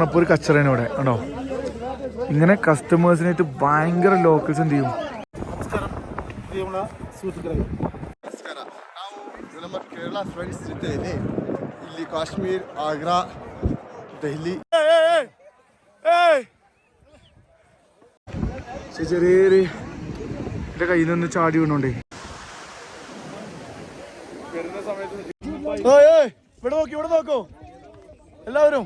അപ്പോൾ ഒരു കച്ചറയാണ് ഇവിടെ ആണോ. ഇങ്ങനെ കസ്റ്റമേഴ്സിനായിട്ട് ഭയങ്കര ലോക്കൽസ് എന്ത് ചെയ്യും. ನಮ್ಮ ಕೇರಳ ಫ್ರೆಂಡ್ಸ್ ಜೊತೆ ಇಲ್ಲಿ ಕಾಶ್ಮೀರ್ ಆಗ್ರಾ ದೆಹಲಿ ചെറിയൊരു എൻ്റെ കയ്യിൽ നിന്ന് ചാടി വീണോണ്ടേ. ഇവിടെ നോക്കി, ഇവിടെ നോക്കോ എല്ലാവരും.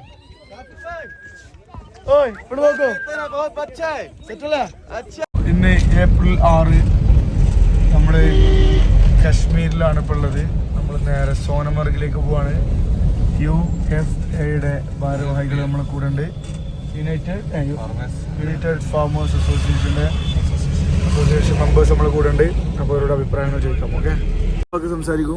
ഇവിടെ നോക്കോ. ഇന്ന് ഏപ്രിൽ 6 നമ്മള് കശ്മീരിലാണ് ഇപ്പോൾ ഉള്ളത്. നമ്മൾ നേരെ സോനമർഗിലേക്ക് പോവാണ്. UFAയുടെ ഭാരവാഹികൾ നമ്മളെ കൂടെ ഉണ്ട്. യുണൈറ്റഡ് ഫാമേഴ്സ് അസോസിയേഷൻ മെമ്പേഴ്സ് നമ്മളെ കൂടെ ഉണ്ട്. അപ്പോൾ അവരുടെ അഭിപ്രായങ്ങൾ ചോദിക്കാം. ഓക്കെ സംസാരിക്കൂ.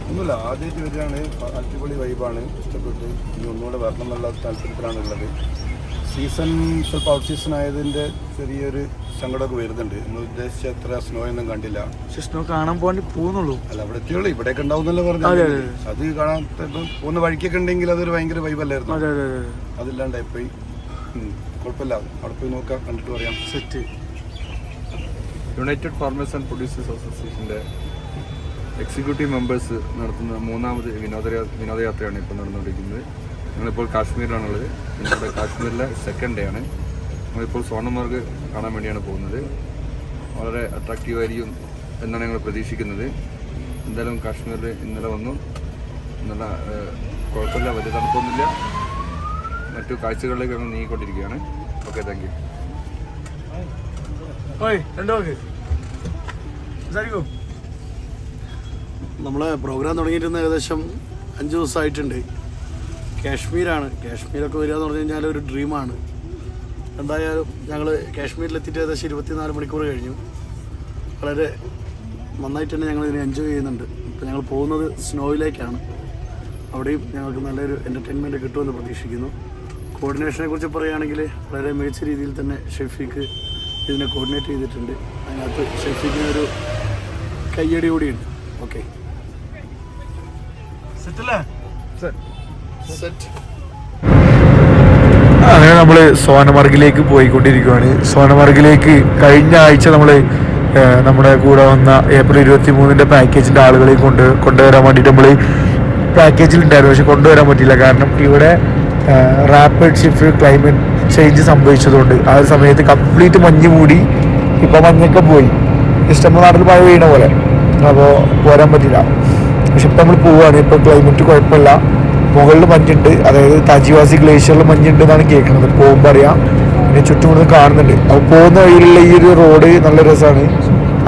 ഒന്നുമില്ല, ആദ്യമായിട്ട് വരികയാണ്. അടിപൊളി വൈബാണ്, ഇഷ്ടപ്പെട്ടു. ഇനി ഒന്നുകൂടെ വരണം എന്നുള്ള താല്പര്യത്തിലാണ് ഉള്ളത്. സീസൺ ಸ್ವಲ್ಪ ഔട്ട് സീസൺ ആയതിൻ്റെ ചെറിയൊരു സങ്കടമൊക്കെ വരുന്നുണ്ട്. നമ്മൾ ഉദ്ദേശിച്ച അത്ര സ്നോ ഒന്നും കണ്ടില്ല. പക്ഷെ സ്നോ കാണാൻ പോകാൻ പോകുന്നുള്ളൂ. അല്ല, അവിടെ എത്തിയുള്ളൂ. ഇവിടെയൊക്കെ ഉണ്ടാവുന്നല്ലോ പറഞ്ഞു. അത് കാണാൻ പോകുന്ന വഴിക്കൊക്കെ ഉണ്ടെങ്കിൽ അതൊരു ഭയങ്കര വൈബല്ലായിരുന്നു. അതില്ലാണ്ടായിപ്പോയി. കുഴപ്പമില്ല, അവിടെ പോയി നോക്കാം, കണ്ടിട്ട് പറയാം. Set. United farmers and producers അസോസിയേഷൻ്റെ എക്സിക്യൂട്ടീവ് മെമ്പേഴ്സ് നടത്തുന്ന 3ാമത് വിനോദയാത്രയാണ് ഇപ്പോൾ നടന്നുകൊണ്ടിരിക്കുന്നത്. ഞങ്ങളിപ്പോൾ കാശ്മീരിലാണുള്ളത്. ഞങ്ങളുടെ കാശ്മീരിലെ സെക്കൻഡ് ഡേ ആണ്. നമ്മളിപ്പോൾ സോണമാർഗ് കാണാൻ വേണ്ടിയാണ് പോകുന്നത്. വളരെ അട്രാക്റ്റീവ് ആയിരിക്കും എന്നാണ് ഞങ്ങൾ പ്രതീക്ഷിക്കുന്നത്. എന്തായാലും കാശ്മീരിൽ ഇന്നലെ വന്നു. നല്ല കുഴപ്പമില്ല, വലിയ തണുപ്പൊന്നുമില്ല. മറ്റു കാഴ്ചകളിലേക്ക് ഞങ്ങൾ നീങ്ങിക്കൊണ്ടിരിക്കുകയാണ്. Okay, thank you. നമ്മളെ പ്രോഗ്രാം തുടങ്ങിയിരുന്ന ഏകദേശം 5 ദിവസമായിട്ടുണ്ട്. കാശ്മീരാണ്. കാശ്മീരൊക്കെ വരിക എന്ന് പറഞ്ഞു കഴിഞ്ഞാൽ ഒരു ഡ്രീമാണ്. എന്തായാലും ഞങ്ങൾ കാശ്മീരിലെത്തിയിട്ട് ഏകദേശം 24 മണിക്കൂർ കഴിഞ്ഞു. വളരെ നന്നായിട്ട് തന്നെ ഞങ്ങൾ ഇതിനെ എൻജോയ് ചെയ്യുന്നുണ്ട്. ഇപ്പോൾ ഞങ്ങൾ പോകുന്നത് സ്നോയിലേക്കാണ്. അവിടെയും ഞങ്ങൾക്ക് നല്ലൊരു എൻ്റർടൈൻമെൻറ്റ് കിട്ടുമെന്ന് പ്രതീക്ഷിക്കുന്നു. കോർഡിനേഷനെ കുറിച്ച് പറയുകയാണെങ്കിൽ വളരെ മികച്ച രീതിയിൽ തന്നെ ഷെഫീക്ക് ഇതിനെ കോർഡിനേറ്റ് ചെയ്തിട്ടുണ്ട്. അതിനകത്ത് ഷെഫീക്കിനൊരു കയ്യടി കൂടിയുണ്ട്. ഓക്കെ, അങ്ങനെ നമ്മൾ സോനമർഗിലേക്ക് പോയിക്കൊണ്ടിരിക്കുകയാണ്. സോനമർഗിലേക്ക് കഴിഞ്ഞ ആഴ്ച നമ്മുടെ കൂടെ വന്ന ഏപ്രിൽ 23 പാക്കേജിൻ്റെ ആളുകളെ കൊണ്ടുവരാൻ വേണ്ടിയിട്ട് നമ്മൾ പാക്കേജിലുണ്ടായിരുന്നു. പക്ഷെ കൊണ്ടുവരാൻ പറ്റില്ല. കാരണം ഇവിടെ റാപ്പിഡ് ഷിഫ്റ്റ് ക്ലൈമറ്റ് ചേഞ്ച് സംഭവിച്ചതുകൊണ്ട് ആ ഒരു സമയത്ത് കംപ്ലീറ്റ് മഞ്ഞ് മൂടി. ഇപ്പോൾ മഞ്ഞൊക്കെ പോയി. ഇഷ്ടം നാട്ടിൽ മഴ വീണ പോലെ. അപ്പോൾ പോരാൻ പറ്റില്ല. പക്ഷെ ഇപ്പം നമ്മൾ പോവുകയാണ്. ഇപ്പോൾ ക്ലൈമറ്റ് കുഴപ്പമില്ല. മുകളിൽ മഞ്ഞുണ്ട്. അതായത് താജിവാസി ഗ്ലേഷ്യറിൽ മഞ്ഞുണ്ട് എന്നാണ് കേൾക്കുന്നത്. പോകുമ്പോൾ അറിയാം. പിന്നെ ചുറ്റുമുള്ളത് കാണുന്നുണ്ട്. അപ്പോൾ പോകുന്ന വഴിയിലുള്ള ഈ ഒരു റോഡ് നല്ല രസമാണ്.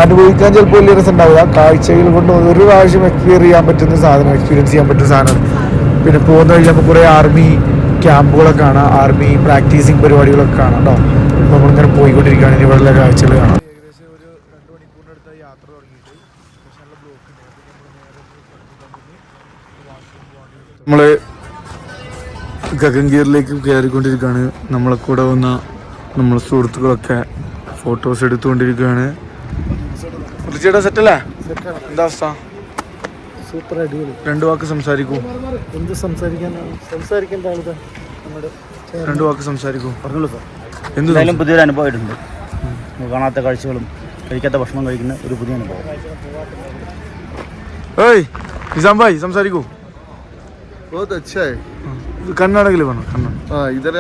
അനുഭവിക്കാൻ ചിലപ്പോൾ വലിയ രസം ഉണ്ടാവില്ല. കാഴ്ചകൾ കൊണ്ട് ഒരു പ്രാവശ്യം എക്സ്പീരിയൻസ് ചെയ്യാൻ പറ്റുന്ന സാധനമാണ്. പിന്നെ പോകുന്ന വഴി നമുക്ക് കുറേ ആർമി ക്യാമ്പുകളൊക്കെ കാണാം. ആർമി പ്രാക്ടീസിങ് പരിപാടികളൊക്കെ കാണാം കേട്ടോ. അപ്പോൾ നമ്മളിങ്ങനെ പോയിക്കൊണ്ടിരിക്കുകയാണ്. ഇവിടെയുള്ള കാഴ്ചകൾ കാണാം. ഏകദേശം ഒരു 2 മണിക്കൂറിനടുത്ത യാത്ര തുടങ്ങിയിട്ട്. പക്ഷെ നല്ല ബ്ലോക്ക് ഉണ്ട്. നമ്മൾ ഗഗൻഗീറിലേക്ക് കയറിക്കൊണ്ടിരിക്കുകയാണ്. നമ്മളെ കൂടെ വന്ന നമ്മളെ സുഹൃത്തുക്കളൊക്കെ ഫോട്ടോസ് എടുത്തുകൊണ്ടിരിക്കുകയാണ്. ചേട്ടാ സെറ്റല്ലേ? എന്താ അവസ്ഥ? സൂപ്പർ, അടിപൊളി. 2 വാക്ക് സംസാരിക്കൂ. എന്ത് സംസാരിക്കേണ്ട ആളുകൾ 2 വാക്ക് സംസാരിക്കൂ. പറഞ്ഞോളൂ സാർ. എന്തായാലും പുതിയൊരു അനുഭവമായിട്ടുണ്ട്. കാണാത്ത കാഴ്ചകളും കഴിക്കാത്ത ഭക്ഷണം കഴിക്കുന്ന ഒരു പുതിയ അനുഭവം. നിസാം ഭായ് സംസാരിക്കൂ. बहुत अच्छा है. ಕನ್ನಡದಲ್ಲಿ ಬಣ್ಣ ಕನ್ನಡ. ಇದರ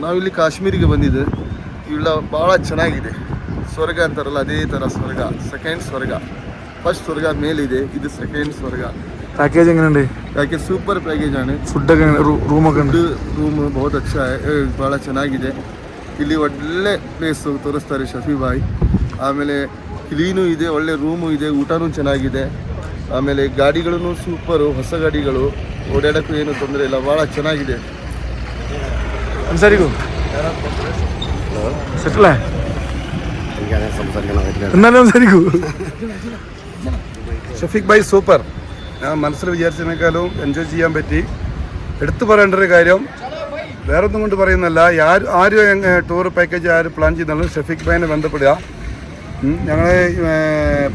ನಾವಿಲ್ಲಿ ಕಾಶ್ಮೀರಿಗೆ ಬಂದಿದ್ದು. ಇಲ್ಲ ಭಾಳ ಚೆನ್ನಾಗಿದೆ. ಸ್ವರ್ಗ ಅಂತಾರಲ್ಲ, ಅದೇ ಥರ ಸ್ವರ್ಗ. ಸೆಕೆಂಡ್ ಸ್ವರ್ಗ. ಫಸ್ಟ್ ಸ್ವರ್ಗ ಮೇಲಿದೆ, ಇದು ಸೆಕೆಂಡ್ ಸ್ವರ್ಗ. ಪ್ಯಾಕೇಜ್ ಹೆಂಗಂడి? ಪ್ಯಾಕೇಜ್ ಸೂಪರ್ ಪ್ಯಾಕೇಜ್ ആണ്. ಫುಡ್ ರೂಮ್ ಬಹುತ್ ಅಚ್ಚಾ ಭಾಳ ಚೆನ್ನಾಗಿದೆ. ಇಲ್ಲಿ ಒಳ್ಳೆ ಪ್ಲೇಸ್ ತೋರಿಸ್ತಾರೆ ಶಫಿ ಬಾಯ್. ಆಮೇಲೆ ಕ್ಲೀನು ಇದೆ, ಒಳ್ಳೆ ರೂಮು ಇದೆ, ಊಟನೂ ಚೆನ್ನಾಗಿದೆ. ಆಮೇಲೆ ಗಾಡಿಗಳೂ ಸೂಪರು, ಹೊಸ ಗಾಡಿಗಳು, ಓಡಾಡೋಕ್ಕೂ ಏನು ತೊಂದರೆ ಇಲ್ಲ, ಭಾಳ ಚೆನ್ನಾಗಿದೆ. സംസാരിക്കൂ. സെറ്റല്ലേ? എന്നാലും സംസാരിക്കൂ. ഷഫീഖ് ഭായ് സൂപ്പർ. ഞാൻ മനസ്സിൽ വിചാരിച്ചതിനേക്കാളും എൻജോയ് ചെയ്യാൻ പറ്റി. എടുത്തു പറയേണ്ട ഒരു കാര്യം, വേറൊന്നും കൊണ്ട് പറയുന്നല്ല, ആരും ടൂർ പാക്കേജ് ആരും പ്ലാൻ ചെയ്യുന്നാലും ഷഫീഖ് ഭായിനെ ബന്ധപ്പെടുക. ഞങ്ങൾ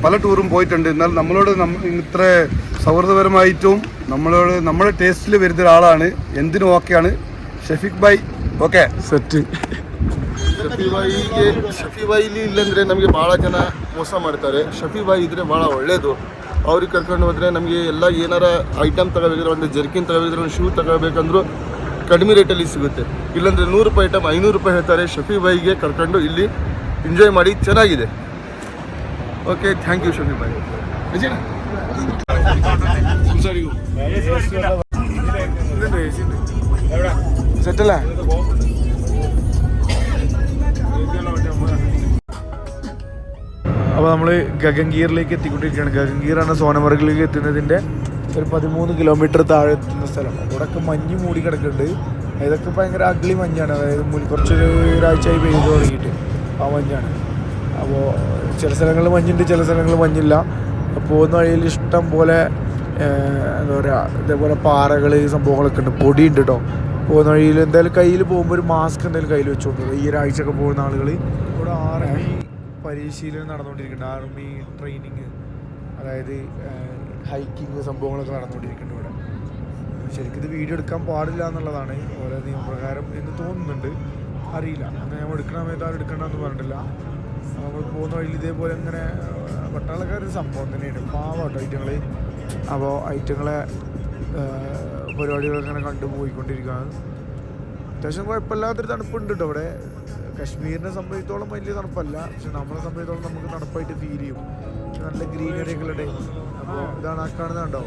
പല ടൂറും പോയിട്ടുണ്ട്. എന്നാൽ നമ്മളോട് ഇത്ര സൗഹൃദപരമായിട്ടും നമ്മളെ ടേസ്റ്റിൽ വരുന്ന ഒരാളാണ്. എന്തിനും ഓക്കെയാണ്. ಶಫೀಕ್ ಬಾಯ್ ಓಕೆ സെറ്റ്. ಶಫಿ ಬಾಯಿಲಿ ಇಲ್ಲಂದರೆ ನಮಗೆ ಭಾಳ ಜನ ಮೋಸ ಮಾಡ್ತಾರೆ. ಶಫಿ ಬಾಯಿ ಇದ್ದರೆ ಭಾಳ ಒಳ್ಳೆಯದು. ಅವ್ರಿಗೆ ಕರ್ಕೊಂಡು ಹೋದರೆ ನಮಗೆ ಎಲ್ಲ ಏನಾರ ಐಟಮ್ ತಗೋಬೇಕಿದ್ರೆ, ಒಂದು ಜರ್ಕಿನ್ ತಗೋಬೇಕಿದ್ರೆ, ಒಂದು ಶೂ ತಗೋಬೇಕಂದ್ರೂ ಕಡಿಮೆ ರೇಟಲ್ಲಿ ಸಿಗುತ್ತೆ. ಇಲ್ಲಾಂದರೆ 100 ರೂಪಾಯಿ ಐಟಮ್ 500 ರೂಪಾಯಿ ಹೇಳ್ತಾರೆ. ಶಫಿ ಬಾಯಿಗೆ ಕರ್ಕೊಂಡು ಇಲ್ಲಿ ಎಂಜಾಯ್ ಮಾಡಿ, ಚೆನ್ನಾಗಿದೆ. ಓಕೆ, ಥ್ಯಾಂಕ್ ಯು ಶಫಿ ಬಾಯಿ. സെറ്റല്ലേ? അപ്പോൾ നമ്മൾ ഗഗൻഗീറിലേക്ക് എത്തിക്കൊണ്ടിരിക്കുകയാണ്. ഗഗൻഗീറാണ് സോനമർഗിലേക്ക് എത്തുന്നതിൻ്റെ ഒരു 13 കിലോമീറ്റർ താഴെ എത്തുന്ന സ്ഥലം. അവിടെയൊക്കെ മഞ്ഞ് മൂടി കിടക്കുന്നുണ്ട്. ഇതൊക്കെ ഭയങ്കര അഗ്ലി മഞ്ഞാണ്. അതായത് ഒരാഴ്ചയായി പെയ്തു തുടങ്ങിയിട്ട് ആ മഞ്ഞാണ്. അപ്പോൾ ചില സ്ഥലങ്ങളിൽ മഞ്ഞുണ്ട്, ചില സ്ഥലങ്ങളിൽ മഞ്ഞില്ല. പോകുന്ന വഴിയിൽ ഇഷ്ടം പോലെ എന്താ പറയുക, ഇതേപോലെ പാറകൾ സംഭവങ്ങളൊക്കെ ഉണ്ട്. പൊടിയുണ്ട് കേട്ടോ. പോകുന്ന വഴിയിൽ എന്തായാലും കയ്യിൽ പോകുമ്പോൾ ഒരു മാസ്ക് എന്തായാലും കയ്യിൽ വെച്ചുകൊണ്ട് ഈ ഒരാഴ്ചയൊക്കെ പോകുന്ന ആളുകൾ. ഇവിടെ ആർമി പരിശീലനം നടന്നുകൊണ്ടിരിക്കുന്നുണ്ട്. ആർമി ട്രെയിനിങ്, അതായത് ഹൈക്കിങ് സംഭവങ്ങളൊക്കെ നടന്നുകൊണ്ടിരിക്കുന്നുണ്ട് ഇവിടെ. ശരിക്കും ഇത് വീഡിയോ എടുക്കാൻ പാടില്ല എന്നുള്ളതാണ് ഓരോ നിയമപ്രകാരം എന്ന് തോന്നുന്നുണ്ട്, അറിയില്ല. അന്ന് നമ്മൾ എടുക്കുന്ന സമയത്ത് ആരും എടുക്കണമെന്ന് പറഞ്ഞിട്ടില്ല. നമ്മൾ പോകുന്ന വഴിയിൽ ഇതേപോലെ ഇങ്ങനെ പട്ടാളക്കാരൊരു സംഭവം തന്നെയാണ്. പാവട്ടോ ഐറ്റങ്ങൾ. അപ്പോൾ ഐറ്റങ്ങളെ പരിപാടികളൊക്കെ ഇങ്ങനെ കണ്ടുപോയിക്കൊണ്ടിരിക്കുകയാണ്. അത്യാവശ്യം കുഴപ്പമില്ലാത്തൊരു തണുപ്പുണ്ട് കേട്ടോ ഇവിടെ. കശ്മീരിനെ സംബന്ധിച്ചോളം വലിയ തണുപ്പല്ല, പക്ഷെ നമ്മളെ സംബന്ധിച്ചോളം നമുക്ക് തണുപ്പായിട്ട് ഫീൽ ചെയ്യും. നല്ല ഗ്രീനറികളുടെ. അപ്പോൾ ഇതാണ് ആ കാണുന്നുണ്ടോ,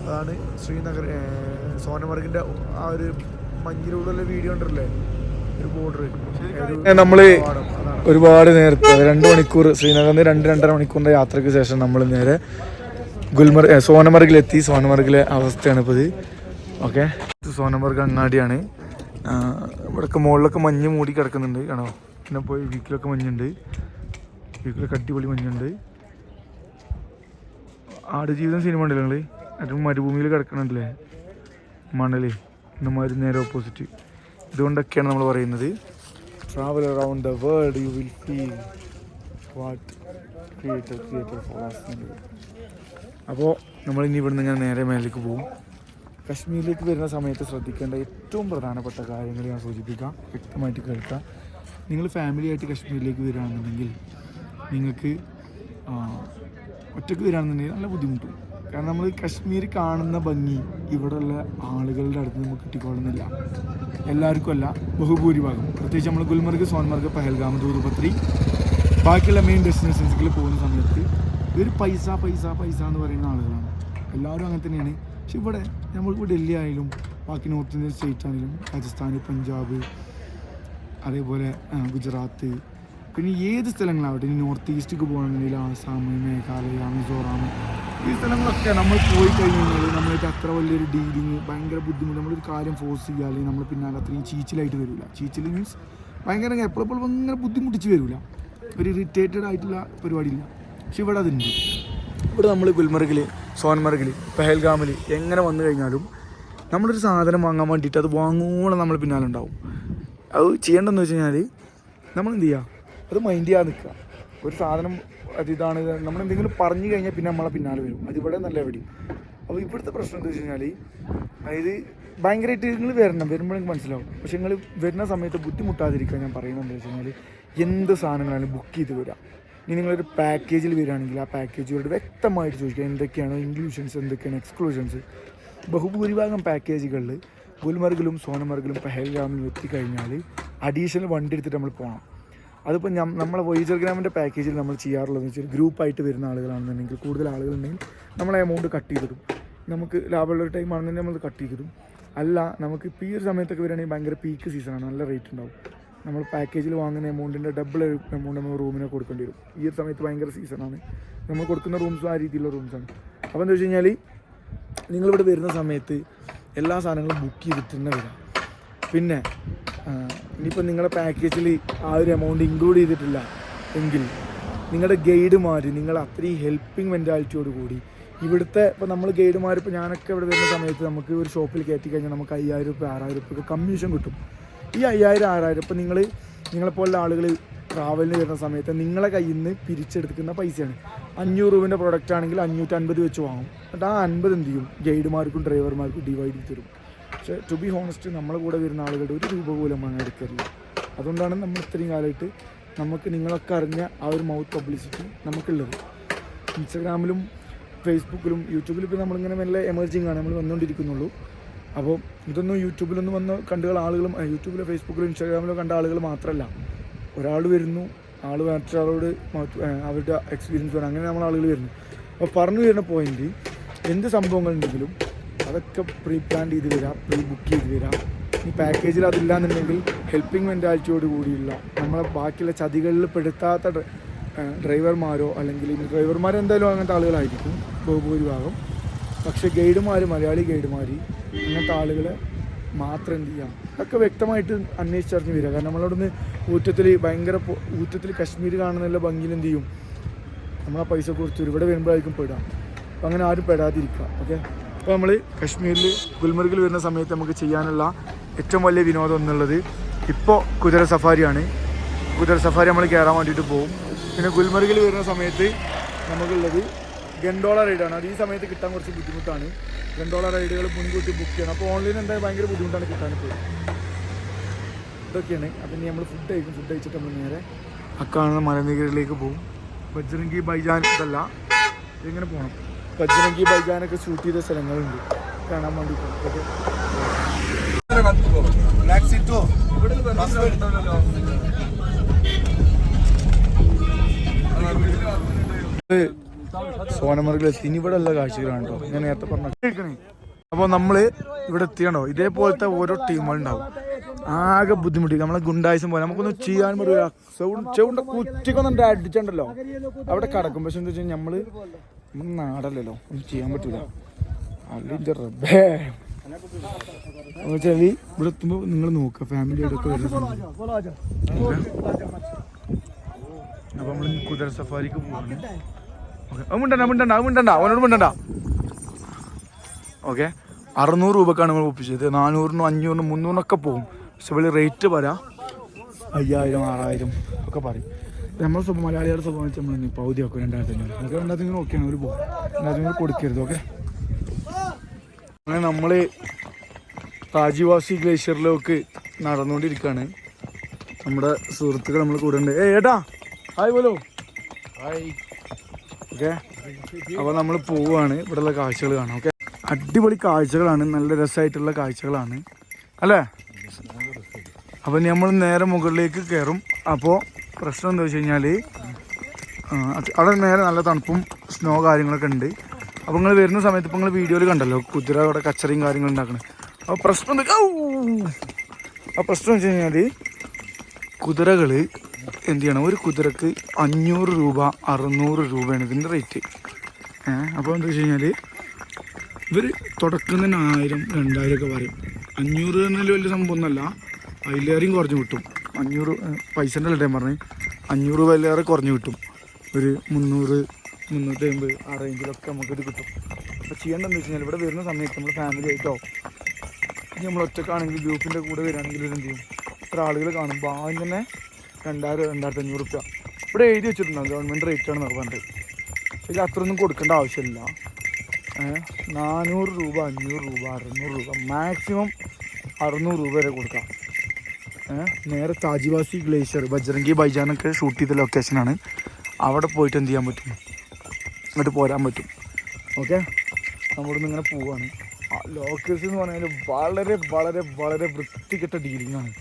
അതാണ് ശ്രീനഗർ സോനമർഗിൻ്റെ ആ ഒരു മഞ്ഞിലൂടെയുള്ള വീഡിയോ ഉണ്ടല്ലേ, ഒരു ബോർഡർ. നമ്മൾ ഒരുപാട് നേരത്തെ 2 മണിക്കൂർ ശ്രീനഗറിൽ 2-2.5 മണിക്കൂറിൻ്റെ യാത്രയ്ക്ക് ശേഷം നമ്മൾ നേരെ സോനമർഗിലെത്തി. സോനമർഗിലെ അവസ്ഥയാണ് ഇപ്പോൾ ഇത്. ഓക്കെ, സോനമർഗ് അങ്ങാടിയാണ്. ഇവിടെയൊക്കെ മുകളിലൊക്കെ മഞ്ഞ് മൂടി കിടക്കുന്നുണ്ട് ആണോ. പിന്നെ പോയി വീക്കിലൊക്കെ മഞ്ഞുണ്ട്, വീക്കിലൊക്കെ അടിപൊളി മഞ്ഞുണ്ട്. ആടുജീവിതം സിനിമ ഉണ്ടല്ലോ നിങ്ങൾ, ഏറ്റവും മരുഭൂമിയിൽ കിടക്കണല്ലേ മണൽ, ഇന്നമാതിരി നേരെ ഓപ്പോസിറ്റ്. ഇതുകൊണ്ടൊക്കെയാണ് നമ്മൾ പറയുന്നത് travel around the world you will feel what creator for us. അപ്പോൾ നമ്മളിനി ഇവിടുന്ന് ഇങ്ങനെ നേരെ മേലേക്ക് പോകും. കശ്മീരിലേക്ക് വരുന്ന സമയത്ത് ശ്രദ്ധിക്കേണ്ട ഏറ്റവും പ്രധാനപ്പെട്ട കാര്യങ്ങൾ ഞാൻ സൂചിപ്പിക്കാം, വ്യക്തമായിട്ട് കേൾക്കുക. നിങ്ങൾ ഫാമിലിയായിട്ട് കശ്മീരിലേക്ക് വരികയാണെന്നുണ്ടെങ്കിൽ നിങ്ങൾക്ക് ഒറ്റയ്ക്ക് വരികയാണെന്നുണ്ടെങ്കിൽ നല്ല ബുദ്ധിമുട്ടും. കാരണം നമ്മൾ കശ്മീർ കാണുന്ന ഭംഗി ഇവിടെയുള്ള ആളുകളുടെ അടുത്ത് നമുക്ക് കിട്ടിക്കൊള്ളുന്നില്ല. എല്ലാവർക്കും അല്ല, ബഹുഭൂരിഭാഗം. പ്രത്യേകിച്ച് നമ്മൾ ഗുൽമർഗ്, സോൻമർഗ്, പഹൽഗാം, ദൂർപത്രി, ബാക്കിയുള്ള മെയിൻ ഡെസ്റ്റിനേഷൻസിൽ പോകുന്ന സമയത്ത് ഇവർ പൈസ എന്ന് പറയുന്ന ആളുകളാണ്. എല്ലാവരും അങ്ങനെ തന്നെയാണ്. പക്ഷെ ഇവിടെ നമ്മളിപ്പോൾ ഡൽഹി ആയാലും ബാക്കി നോർത്ത് ഇന്ത്യൻ സ്റ്റേറ്റ് ആണെങ്കിലും രാജസ്ഥാൻ, പഞ്ചാബ്, അതേപോലെ ഗുജറാത്ത്, പിന്നെ ഏത് സ്ഥലങ്ങളാവട്ടെ, ഇനി നോർത്ത് ഈസ്റ്റിലേക്ക് പോകണമെന്നുണ്ടെങ്കിൽ ആസാം, മേഘാലയ, മിസോറാം, ഈ സ്ഥലങ്ങളൊക്കെ നമ്മൾ പോയി കഴിഞ്ഞ് കഴിഞ്ഞാൽ നമ്മളായിട്ട് അത്ര വലിയൊരു ഡീലിങ്, ഭയങ്കര ബുദ്ധിമുട്ട്. നമ്മളൊരു കാര്യം ഫോഴ്സ് ചെയ്യുക അല്ലെങ്കിൽ നമ്മൾ പിന്നാലെ അത്രയും ചീച്ചിലായിട്ട് വരില്ല. ചീച്ചിൽ മീൻസ് ഭയങ്കര എപ്പോഴെപ്പോഴും ഭയങ്കര ബുദ്ധിമുട്ടിച്ച് വരില്ല, ഒരു ഇറിറ്റേറ്റഡ് ആയിട്ടുള്ള പരിപാടിയില്ല. പക്ഷെ ഇവിടെ അതുണ്ട്. ഇവിടെ നമ്മൾ ഗുൽമർഗിൽ, സോൻമർഗിൽ, പഹൽഗാമിൽ എങ്ങനെ വന്നു കഴിഞ്ഞാലും നമ്മളൊരു സാധനം വാങ്ങാൻ വേണ്ടിയിട്ട് അത് വാങ്ങോളം നമ്മൾ പിന്നാലെ ഉണ്ടാവും. അത് ചെയ്യേണ്ടതെന്ന് വെച്ച് കഴിഞ്ഞാൽ നമ്മൾ എന്ത് ചെയ്യുക, അത് മൈൻഡ് ചെയ്യാതെ നിൽക്കുക. ഒരു സാധനം അതിതാണ് നമ്മളെന്തെങ്കിലും പറഞ്ഞു കഴിഞ്ഞാൽ പിന്നെ നമ്മളെ പിന്നാലെ വരും. അതിവിടെ നല്ല എവിടെയും. അപ്പോൾ ഇവിടുത്തെ പ്രശ്നം എന്താ വെച്ച് കഴിഞ്ഞാൽ, അതായത് ഭയങ്കരമായിട്ട് നിങ്ങൾ വരുമ്പോഴെങ്കിൽ മനസ്സിലാവും. പക്ഷെ നിങ്ങൾ വരുന്ന സമയത്ത് ബുദ്ധിമുട്ടാതിരിക്കുക. ഞാൻ പറയുന്നത് എന്താ വെച്ച് കഴിഞ്ഞാൽ, എന്ത് സാധനങ്ങളാണ് ബുക്ക് ചെയ്ത് വരിക. ഇനി നിങ്ങളൊരു പാക്കേജിൽ വരികയാണെങ്കിൽ ആ പാക്കേജുകളോട് വ്യക്തമായിട്ട് ചോദിക്കുക എന്തൊക്കെയാണ് ഇൻക്ലൂഷൻസ്, എന്തൊക്കെയാണ് എക്സ്ക്ലൂഷൻസ്. ബഹുഭൂരിഭാഗം പാക്കേജുകളിൽ ഗുൽമർഗിലും സോനമർഗിലും പഹൽഗാമിലും എത്തിക്കഴിഞ്ഞാൽ അഡീഷണൽ വണ്ടി എടുത്തിട്ട് നമ്മൾ പോകണം. അതിപ്പോൾ നമ്മളെ വോയേജർ ഗ്രാമിൻ്റെ പാക്കേജിൽ നമ്മൾ ചെയ്യാറുള്ളതെന്ന് വെച്ചാൽ ഗ്രൂപ്പായിട്ട് വരുന്ന ആളുകളാണെന്നുണ്ടെങ്കിൽ, കൂടുതൽ ആളുകളുണ്ടെങ്കിൽ നമ്മളെ എമൗണ്ട് കട്ട് ചെയ്തിടും. നമുക്ക് ലാഭമുള്ളൊരു ടൈം ആണെന്നുണ്ടെങ്കിൽ നമ്മൾ കട്ട് ചെയ്തിടും. അല്ല, നമുക്ക് ഇപ്പോൾ ഈ ഒരു സമയത്തൊക്കെ വരികയാണെങ്കിൽ ഭയങ്കര പീക്ക് സീസണാണ്, നല്ല റേറ്റ് ഉണ്ടാവും. നമ്മൾ പാക്കേജിൽ വാങ്ങുന്ന എമൗണ്ടിൻ്റെ ഡബിൾ എമൗണ്ട് നമ്മൾ റൂമിനെ കൊടുക്കേണ്ടി വരും. ഈ ഒരു സമയത്ത് ഭയങ്കര സീസണാണ്. നമ്മൾ കൊടുക്കുന്ന റൂംസും ആ രീതിയിലുള്ള റൂംസാണ്. അപ്പോൾ എന്താ വെച്ച് കഴിഞ്ഞാൽ, നിങ്ങളിവിടെ വരുന്ന സമയത്ത് എല്ലാ സാധനങ്ങളും ബുക്ക് ചെയ്തിട്ട് തന്നെ വരാം. പിന്നെ ഇനിയിപ്പോൾ നിങ്ങളുടെ പാക്കേജിൽ ആ ഒരു എമൗണ്ട് ഇൻക്ലൂഡ് ചെയ്തിട്ടില്ല എങ്കിൽ നിങ്ങളുടെ ഗൈഡുമാർ നിങ്ങൾ അത്രയും ഹെൽപ്പിംഗ് മെൻറ്റാലിറ്റിയോട് കൂടി ഇവിടുത്തെ, ഇപ്പോൾ നമ്മൾ ഗൈഡുമാർ, ഇപ്പോൾ ഞാനൊക്കെ ഇവിടെ വരുന്ന സമയത്ത് നമുക്ക് ഒരു ഷോപ്പിൽ കയറ്റി കഴിഞ്ഞാൽ നമുക്ക് 5000 രൂപ 6000 രൂപ കമ്മീഷൻ കിട്ടും. ഈ 5000 6000 ഇപ്പോൾ നിങ്ങളെപ്പോലുള്ള ആളുകൾ ട്രാവലിന് വരുന്ന സമയത്ത് നിങ്ങളെ കയ്യിൽ നിന്ന് പിരിച്ചെടുക്കുന്ന പൈസയാണ്. 500 രൂപേൻ്റെ പ്രൊഡക്റ്റ് ആണെങ്കിൽ 550 വെച്ച് വാങ്ങും. എന്നിട്ട് ആ 50 എന്ത് ചെയ്യും, ഗൈഡുമാർക്കും ഡ്രൈവർമാർക്കും ഡിവൈഡ് ചെയ്ത് തരും. പക്ഷേ ടു ബി ഹോണസ്റ്റ് നമ്മളെ കൂടെ വരുന്ന ആളുകളുടെ ഒരു രൂപ പോലും അങ്ങനെ എടുക്കരുത്. അതുകൊണ്ടാണ് നമ്മൾ ഇത്രയും കാലമായിട്ട് നമുക്ക് നിങ്ങളൊക്കെ അറിഞ്ഞ ആ ഒരു മൗത്ത് പബ്ലിസിറ്റി നമുക്കുള്ളത്. ഇൻസ്റ്റാഗ്രാമിലും ഫേസ്ബുക്കിലും യൂട്യൂബിലും ഇപ്പോൾ നമ്മളിങ്ങനെ മെല്ലെ എമർജിങ് ആണ്, നമ്മൾ വന്നുകൊണ്ടിരിക്കുന്നുള്ളൂ. അപ്പോൾ ഇതൊന്നും യൂട്യൂബിലൊന്നും വന്ന് കണ്ടുകൾ ആളുകളും യൂട്യൂബിലോ ഫേസ്ബുക്കിലോ ഇൻസ്റ്റാഗ്രാമിലോ കണ്ട ആളുകൾ മാത്രമല്ല, ഒരാൾ വരുന്നു, ആൾ മറ്റൊരാളോട് അവരുടെ എക്സ്പീരിയൻസ് പറയാം, അങ്ങനെ നമ്മൾ ആളുകൾ വരുന്നു. അപ്പോൾ പറഞ്ഞു വരുന്ന പോയിന്റ്, എന്ത് സംഭവങ്ങളുണ്ടെങ്കിലും അതൊക്കെ പ്രീ പ്ലാൻ ചെയ്ത് വരാം, പ്രീ ബുക്ക് ചെയ്ത് വരാം. ഈ പാക്കേജിൽ അതില്ലാന്നുണ്ടെങ്കിൽ ഹെൽപ്പിംഗ് മെൻറ്റാലിറ്റിയോട് കൂടിയുള്ള നമ്മളെ ബാക്കിയുള്ള ചതികളിൽ പെടുത്താത്ത ഡ്രൈവർമാരോ അല്ലെങ്കിൽ ഡ്രൈവർമാർ എന്തായാലും അങ്ങനത്തെ ആളുകളായിരിക്കും ബഹുഭൂരിഭാഗം. പക്ഷേ ഗൈഡുമാർ, മലയാളി ഗൈഡുമാർ അങ്ങനത്തെ ആളുകളെ മാത്രം എന്ത് ചെയ്യാം, അതൊക്കെ വ്യക്തമായിട്ട് അന്വേഷിച്ചറിഞ്ഞ് വരിക. കാരണം നമ്മളവിടുന്ന് ഊറ്റത്തിൽ ഭയങ്കര ഊറ്റത്തിൽ കശ്മീർ കാണുന്നുള്ള ഭംഗിയിൽ എന്ത് ചെയ്യും, നമ്മളാ പൈസ കൊടുത്തു ഇവിടെ വരുമ്പോഴായിരിക്കും പെടാം. അപ്പോൾ അങ്ങനെ ആരും പെടാതിരിക്കുക. ഓക്കെ, അപ്പോൾ നമ്മൾ കശ്മീരിൽ ഗുൽമർഗിൽ വരുന്ന സമയത്ത് നമുക്ക് ചെയ്യാനുള്ള ഏറ്റവും വലിയ വിനോദം എന്നുള്ളത് ഇപ്പോൾ കുതിര സഫാരിയാണ്. കുതിര സഫാരി നമ്മൾ കയറാൻ വേണ്ടിയിട്ട് പോകും. പിന്നെ ഗുൽമർഗിൽ വരുന്ന സമയത്ത് നമുക്കുള്ളത് ഗണ്ടോള റൈഡാണ്. അത് ഈ സമയത്ത് കിട്ടാൻ കുറച്ച് ബുദ്ധിമുട്ടാണ്. ഗണ്ടോള റൈഡുകൾ മുൻകൂട്ടി ബുക്ക് ചെയ്യണം. അപ്പോൾ ഓൺലൈൻ എന്തായാലും ഭയങ്കര ബുദ്ധിമുട്ടാണ് കിട്ടാനിപ്പോൾ. ഇതൊക്കെയാണ്. അപ്പം ഇനി നമ്മൾ ഫുഡ് കഴിക്കും. ഫുഡ് കഴിച്ചിട്ട് നമ്മൾ നേരെ അക്കാണുന്ന മലനിരകളിലേക്ക് പോകും. ബജ്രംഗി ബൈജാൻ ഇതല്ല, ഇതിങ്ങനെ പോകണം. ബജ്രംഗി ബൈജാനൊക്കെ ഷൂട്ട് ചെയ്ത സ്ഥലങ്ങളുണ്ട് കാണാൻ വേണ്ടിയിട്ട്. സോനമർഗിൽ ഇനി ഇവിടെ ഉള്ള കാഴ്ചകളാണ് കേട്ടോ ഞാൻ നേരത്തെ പറഞ്ഞു. അപ്പോൾ നമ്മൾ ഇവിടെ എത്തിയണോ, ഇതേപോലത്തെ ഓരോ ടീമുകളുണ്ടാവും. ആകെ ബുദ്ധിമുട്ടിക്കും. നമ്മളെ ഗുണ്ടായുസം പോലെ നമുക്കൊന്നും ചെയ്യാൻ പറ്റില്ല. ചെവിണ്ട കുറ്റിക്കൊന്നും അടിച്ചിട്ടുണ്ടല്ലോ അവിടെ കിടക്കും. പക്ഷെ എന്താ വെച്ചാൽ നമ്മൾ നാടല്ലല്ലോ, ഒന്നും ചെയ്യാൻ പറ്റില്ല. അല്ലിൻ്റെ റബ്ബേ ചെവി ഇവിടെ എത്തുമ്പോൾ നിങ്ങൾ നോക്കുക, ഫാമിലിയോടൊക്കെ വരുന്ന സമയം. അപ്പോൾ നമ്മൾ കുതിര സഫാരിക്ക് പോവാണ്. ഓക്കെ, അത് മിണ്ടണ്ട അവനോട് മിണ്ടണ്ട. ഓക്കെ, 600 രൂപക്കാണ് നമ്മൾ ഒപ്പിച്ചത്. 400-നും 500-നും 300-നൊക്കെ പോകും. പക്ഷെ ഇവിടെ റേറ്റ് പറയാം 5000, 6000 ഒക്കെ പറയും. നമ്മൾ മലയാളികളുടെ സ്വഭാവം വെച്ച് നമ്മൾ പകുതി ആക്കും 2500. നമുക്ക് 2500 ഓക്കെയാണ്, ഒരു പോകും. 2500 കൊടുക്കരുത്. ഓക്കെ, അങ്ങനെ നമ്മൾ താജിവാസി ഗ്ലേഷ്യറിലേക്ക് നടന്നുകൊണ്ടിരിക്കുകയാണ്. നമ്മുടെ സുഹൃത്തുക്കൾ നമ്മൾ കൂടെ ഉണ്ട്. ഏട്ടാ ഹായ് പോലോ. ഹായ്. ഓക്കെ, അപ്പോൾ നമ്മൾ പോവുകയാണ്. ഇവിടെയുള്ള കാഴ്ചകൾ കാണാം. ഓക്കെ, അടിപൊളി കാഴ്ചകളാണ്, നല്ല രസമായിട്ടുള്ള കാഴ്ചകളാണ് അല്ലേ. അപ്പോൾ നമ്മൾ നേരെ മുകളിലേക്ക് കയറും. അപ്പോൾ പ്രശ്നം എന്താ വെച്ച് കഴിഞ്ഞാൽ അവിടെ നേരെ നല്ല തണുപ്പും സ്നോ കാര്യങ്ങളൊക്കെ ഉണ്ട്. അപ്പോൾ നിങ്ങൾ വരുന്ന സമയത്ത് ഇപ്പോൾ നിങ്ങൾ വീഡിയോയിൽ കണ്ടല്ലോ കുതിര അവിടെ കച്ചറയും കാര്യങ്ങളും ഉണ്ടാക്കണം. അപ്പോൾ പ്രശ്നം എന്താ, ആ പ്രശ്നം വെച്ച് കഴിഞ്ഞാൽ കുതിരകൾ എന്ത് ചെയ്യണം, ഒരു കുതിരക്ക് 500 രൂപ 600 രൂപയാണ് ഇതിൻ്റെ റേറ്റ്. അപ്പോൾ എന്താ വെച്ച് കഴിഞ്ഞാൽ ഇവർ തുടക്കുന്നതിന് 1000, 2000 ഒക്കെ പറയും. 500 എന്നതിൽ വലിയ സംഭവം ഒന്നുമല്ല, അതിലേറെയും കുറഞ്ഞ് കിട്ടും. 500 പൈസൻ്റെ അല്ല ടൈം പറഞ്ഞ് 500 രൂപ അതിലേറെ കുറഞ്ഞ് കിട്ടും. ഒരു 300, 350 ആ റേഞ്ചിലൊക്കെ നമുക്കിത് കിട്ടും. അപ്പോൾ ചെയ്യേണ്ടതെന്ന് വെച്ച് കഴിഞ്ഞാൽ ഇവിടെ വരുന്ന സമയത്ത് നമ്മൾ ഫാമിലി ആയിട്ടോ ഇനി നമ്മൾ ഒറ്റക്കാണെങ്കിൽ ഗ്രൂപ്പിൻ്റെ കൂടെ വരികയാണെങ്കിൽ എന്ത് ചെയ്യും, ഇത്ര ആളുകൾ കാണുമ്പോൾ ആദ്യം തന്നെ 2000, 2500 രൂപ ഇവിടെ എഴുതി വെച്ചിട്ടുണ്ടാകും ഗവൺമെൻറ് റേറ്റാണെന്ന് പറഞ്ഞിട്ട്. ഇതിൽ അത്രയൊന്നും കൊടുക്കേണ്ട ആവശ്യമില്ല. 400 രൂപ, 500 രൂപ, 600 രൂപ, മാക്സിമം 600 രൂപ വരെ കൊടുക്കാം. നേരെ താജിവാസി ഗ്ലേഷ്യർ ബജ്രംഗി ബൈജാനൊക്കെ ഷൂട്ട് ചെയ്ത ലൊക്കേഷനാണ്. അവിടെ പോയിട്ട് എന്ത് ചെയ്യാൻ പറ്റും, ഇങ്ങോട്ട് പോരാൻ പറ്റും. ഓക്കെ, നമ്മളിന്ന് ഇങ്ങനെ പോവുകയാണ്. ലോക്കേഴ്സ് എന്ന് പറഞ്ഞാൽ വളരെ വളരെ വളരെ വൃത്തികെട്ട ഡീലിങ്ങാണ്.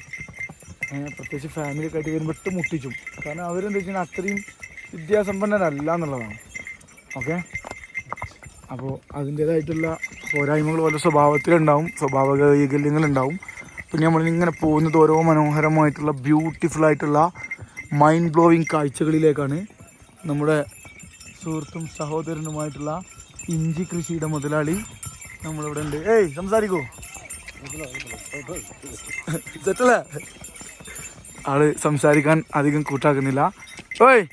പ്രത്യേകിച്ച് ഫാമിലിയൊക്കെ ആയിട്ട് വരുമ്പോൾ ഇട്ട് മുട്ടിച്ചും. കാരണം അവരെന്താ വെച്ച് കഴിഞ്ഞാൽ അത്രയും വിദ്യാസമ്പന്നരല്ല എന്നുള്ളതാണ്. ഓക്കെ, അപ്പോൾ അതിൻ്റേതായിട്ടുള്ള പോരായ്മകൾ ഓരോ സ്വഭാവത്തിലുണ്ടാവും, സ്വഭാവ വൈകല്യങ്ങളുണ്ടാവും. പിന്നെ നമ്മളിങ്ങനെ പോകുന്നത് ഓരോ മനോഹരമായിട്ടുള്ള ബ്യൂട്ടിഫുള്ളായിട്ടുള്ള മൈൻഡ് ബ്ലോവിങ് കാഴ്ചകളിലേക്കാണ്. നമ്മുടെ സുഹൃത്തും സഹോദരനുമായിട്ടുള്ള ഇഞ്ചി കൃഷിയുടെ മുതലാളി നമ്മളിവിടെ ഉണ്ട്. ഏയ് സംസാരിക്കൂ, സെറ്റല്ലേ? ആള് സംസാരിക്കാൻ അധികം കൂട്ടാക്കുന്നില്ല. ഓയ്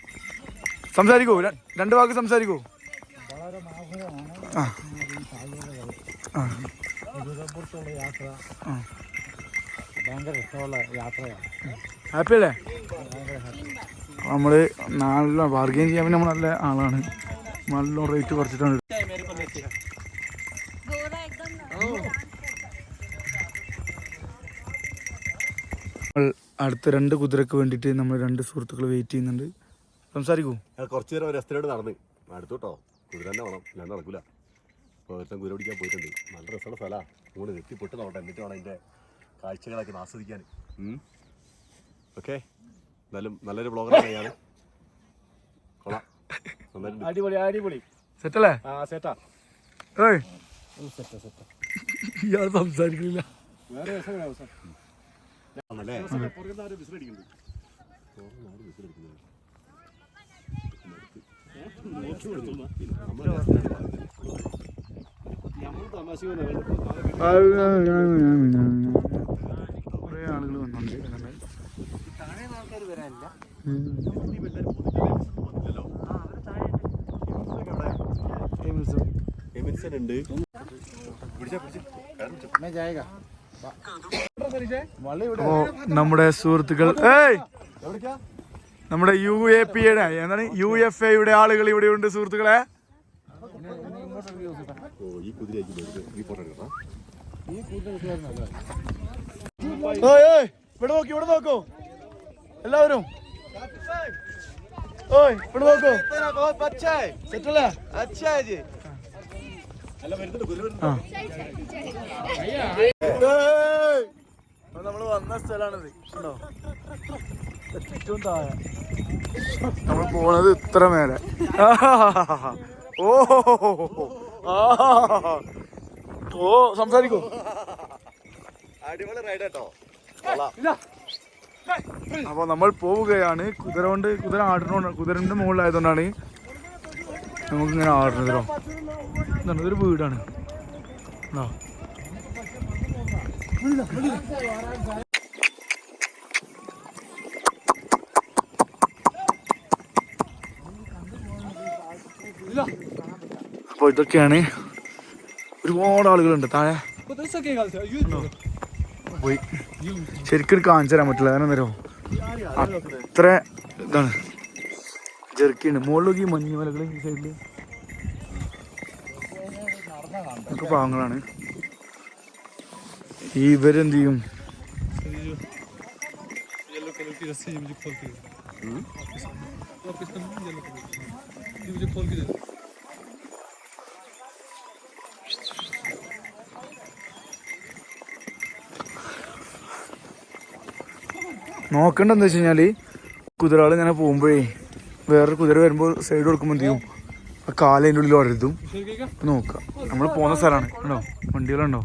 സംസാരിക്കൂ, 2 വാക്ക് സംസാരിക്കൂ. ഹാപ്പി അല്ലേ? നമ്മൾ നല്ല ബാർഗെയിൻ ചെയ്യാൻ വേണ്ടി നമ്മൾ നല്ല ആളാണ്. നല്ല റേറ്റ് കുറച്ചിട്ടാണ്. അടുത്ത 2 കുതിരക്ക് വേണ്ടിയിട്ട് നമ്മൾ 2 സുഹൃത്തുക്കൾ വെയിറ്റ് ചെയ്യുന്നുണ്ട്. സംസാരിക്കൂ. കുറച്ച് നേരം ഒരു എസ്തയോട് നടന്ന് അടുത്തു കേട്ടോ. കുതിര തന്നെ വേണം, ഞാൻ നടക്കൂല. ഇപ്പോൾ ഒരുത്തൻ കുതിര പിടിക്കാൻ പോയിട്ടുണ്ട്. നല്ല രസമുള്ള സ്ഥലമാണ്. നിങ്ങൾ എത്തിപ്പെട്ട് നോട്ടെ, എന്നിട്ട് വേണം അതിൻ്റെ കാഴ്ചകളൊക്കെ ആസ്വദിക്കാൻ. ഓക്കെ, എന്നാലും നല്ലൊരു ബ്ലോഗറാണ് ഞാൻ. കൊള്ളാം, അടിപൊളി സെറ്റല്ലേ? സെറ്റാ. ഏയ് ഇയാൾ സംസാരിക്കില്ല. കുറേ ആളുകൾ വന്നുണ്ട്. അപ്പോ നമ്മുടെ സുഹൃത്തുക്കൾ, നമ്മുടെ UAPയുടെ എന്താണ് UFAയുടെ ആളുകൾ ഇവിടെ ഉണ്ട് സുഹൃത്തുക്കളെ. ഇവിടെ നോക്കൂ എല്ലാവരും. ഇവിടെ നോക്കൂ. സെറ്റല്ലേ? നമ്മള് വന്ന സ്ഥലമാണിത്. ഉണ്ടോ? ഏറ്റവും താഴെ നമ്മൾ പോണത് ഇത്ര മേലെ. ഓ സംസാരിക്കൂ. അടിപൊളി റൈഡ് കേട്ടോ. അപ്പൊ നമ്മൾ പോവുകയാണ്. കുതിര ആടുന്നോണ്ട്, കുതിരന്റെ മുകളിലായതുകൊണ്ടാണ് നമുക്ക് ഇങ്ങനെ ആടുന്നതോ. എന്താണ് ഇതൊരു വീടാണ്. അപ്പൊ ഇതൊക്കെയാണ്. ഒരുപാട് ആളുകളുണ്ട് താഴെ. പോയി ശരിക്കും കാണിച്ചു തരാൻ പറ്റില്ല. കാരണം എന്തോ അത്ര ഇതാണ് ജെർക്കിയുണ്ട്. മുകളിലേക്ക് ഈ മഞ്ഞുമലകൾ ഈ സൈഡില് ഒക്കെ പാവങ്ങളാണ്. ഇവരെന്ത് ചെയ്യും? നോക്കണ്ടെന്ന് വെച്ച് കഴിഞ്ഞാല് കുതിരകൾ ഇങ്ങനെ പോകുമ്പോഴേ വേറൊരു കുതിര വരുമ്പോൾ സൈഡ് കൊടുക്കുമ്പോൾ എന്ത് ചെയ്യും? ആ കാലതിൻ്റെ ഉള്ളിൽ ഒരതും. നോക്കാം, നമ്മൾ പോകുന്ന സ്ഥലമാണ്. ഉണ്ടോ വണ്ടികളുണ്ടോ?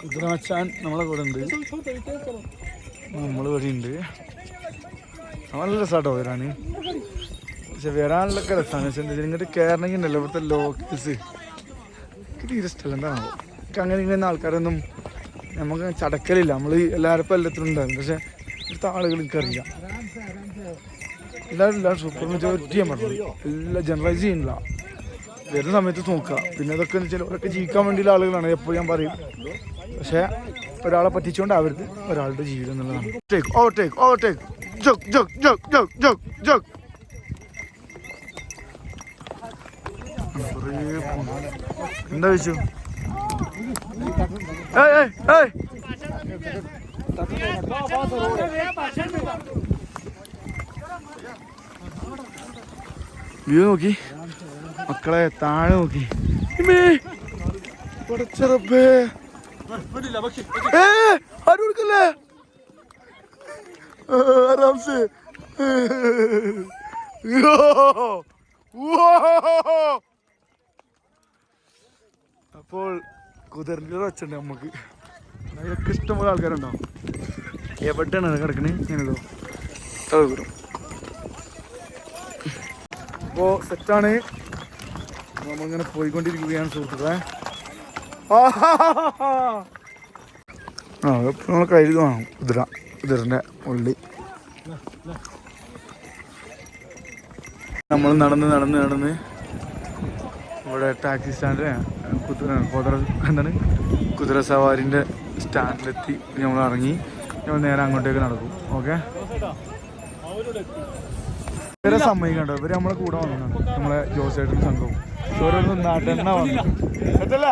കുതിരമച്ചാൻ നമ്മളെ കൂടെ ഉണ്ട്, നമ്മൾ ഇവിടെ ഉണ്ട്. നല്ല രസമാട്ടോ വരാന്. പക്ഷെ വരാനുള്ളൊക്കെ രസമാണ്. പക്ഷെ എന്താ വെച്ചാൽ ഇങ്ങോട്ട് കയറണമെങ്കിൽ ഉണ്ടല്ലോ ഇവിടുത്തെ ലോക്കൽസ് തീരെ ഇഷ്ടമല്ല. എന്താണോ എനിക്ക് അങ്ങനെ ഇങ്ങനെ ആൾക്കാരൊന്നും നമുക്ക് ചടക്കലില്ല. നമ്മൾ എല്ലാവരും എല്ലാത്തിനും ഉണ്ടാകും. പക്ഷെ ഇവിടുത്തെ ആളുകൾ എനിക്കറിയാം. എല്ലാവരും സൂപ്പർ മെജോറിറ്റി ഞാൻ പറഞ്ഞു. എല്ലാം ജനറലൈസ് ചെയ്യുന്നില്ല. വരുന്ന സമയത്ത് നോക്കുക. പിന്നെ ഇതൊക്കെ എന്ന് വെച്ചാൽ അവരൊക്കെ ജീവിക്കാൻ വേണ്ടിയുള്ള ആളുകളാണ് എപ്പോഴും ഞാൻ പറയും. പക്ഷെ ഒരാളെ പറ്റിച്ചുകൊണ്ട് അവർക്ക് ഒരാളുടെ ജീവിതം എന്നുള്ളതാണ്. എന്താ വെച്ചു? വ്യൂ നോക്കി മക്കളെ, താഴെ നോക്കി. പടച്ചറപ്പേ, ആരും കൊടുക്കല്ലേ? ആരാംസേ. അപ്പോൾ കുതിരൻ്റെ വെച്ചുണ്ട് നമുക്ക്. അതിലൊക്കെ ഇഷ്ടംപോലെ ആൾക്കാരുണ്ടാവും. എവിടെയാണ് അത് കിടക്കണേ? ഇങ്ങനെയല്ലോ ദൂരം. അപ്പോൾ സെറ്റാണ്. നമ്മളിങ്ങനെ പോയിക്കൊണ്ടിരിക്കുകയാണ് സുഹൃത്തുക്കളെ. എപ്പോഴും നമ്മൾ കയ്യിൽ കാണും കുതിരൻ്റെ ഉള്ളി. നമ്മൾ നടന്ന് ഇവിടെ ടാക്സി സ്റ്റാൻഡ് കുതിര സവാരിൻ്റെ സ്റ്റാൻഡിലെത്തി. നമ്മൾ ഇറങ്ങി നമ്മൾ നേരെ അങ്ങോട്ടേക്ക് നടക്കും. ഓക്കെ, ഇവരെ സമ്മതിക്കണ്ടോ? ഇവർ നമ്മളെ കൂടെ വന്നതാണ്, നമ്മളെ ജോസേട്ടൻ സംഘവും. ഓരോന്നും നാട്ടെണ്ണ വന്നു സെറ്റല്ല.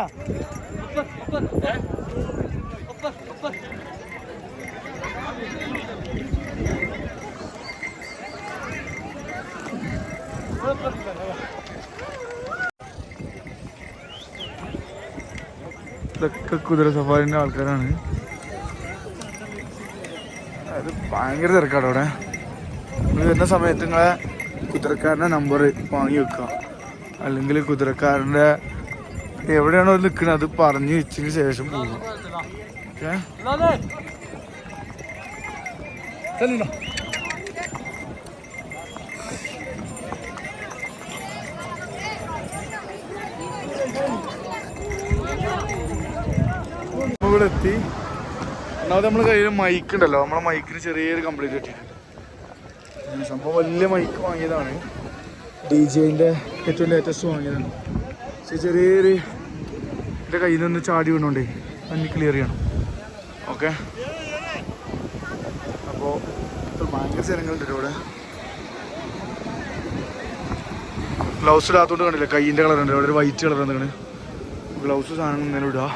ഇതൊക്കെ കുതിര സഫാരിൻ്റെ ആൾക്കാരാണ്. അത് ഭയങ്കര തിരക്കാണ് അവിടെ. നിങ്ങൾ വരുന്ന സമയത്ത് നിങ്ങളെ കുതിരക്കാരൻ്റെ നമ്പർ വാങ്ങി വെക്കുക, അല്ലെങ്കിൽ കുതിരക്കാരൻ്റെ എവിടെയാണോ നിൽക്കുന്നത് അത് പറഞ്ഞു വെച്ചതിന് ശേഷം പോകുക. ഓക്കെ, ഇവിടെ എത്തി. ഒന്നാമത് നമ്മൾ കയ്യിൽ മൈക്ക് ഉണ്ടല്ലോ, നമ്മളെ മൈക്കിന് ചെറിയൊരു കംപ്ലൈൻറ്റ് കിട്ടിയിട്ടുണ്ട്. സംഭവം വലിയ മൈക്ക് വാങ്ങിയതാണ്, DJൻ്റെ ഏറ്റവും ലേറ്റസ്റ്റ് വാങ്ങിയതാണ്. പക്ഷേ ചെറിയൊരു എൻ്റെ കയ്യിൽ നിന്ന് ചാടി വീണോണ്ടേ അന്ന് ക്ലിയർ ചെയ്യണം. ഓക്കെ, അപ്പോൾ ഭയങ്കര ജനങ്ങളുണ്ട് ഇവിടെ. ഗ്ലൗസ് ഇടാത്തോണ്ട് കണ്ടില്ല, കയ്യിൻ്റെ കളറുണ്ട് അവിടെ, ഒരു വൈറ്റ് കളർ എന്താണ്. ഗ്ലൗസ് സാധനം ഇങ്ങനെ ഇടുക.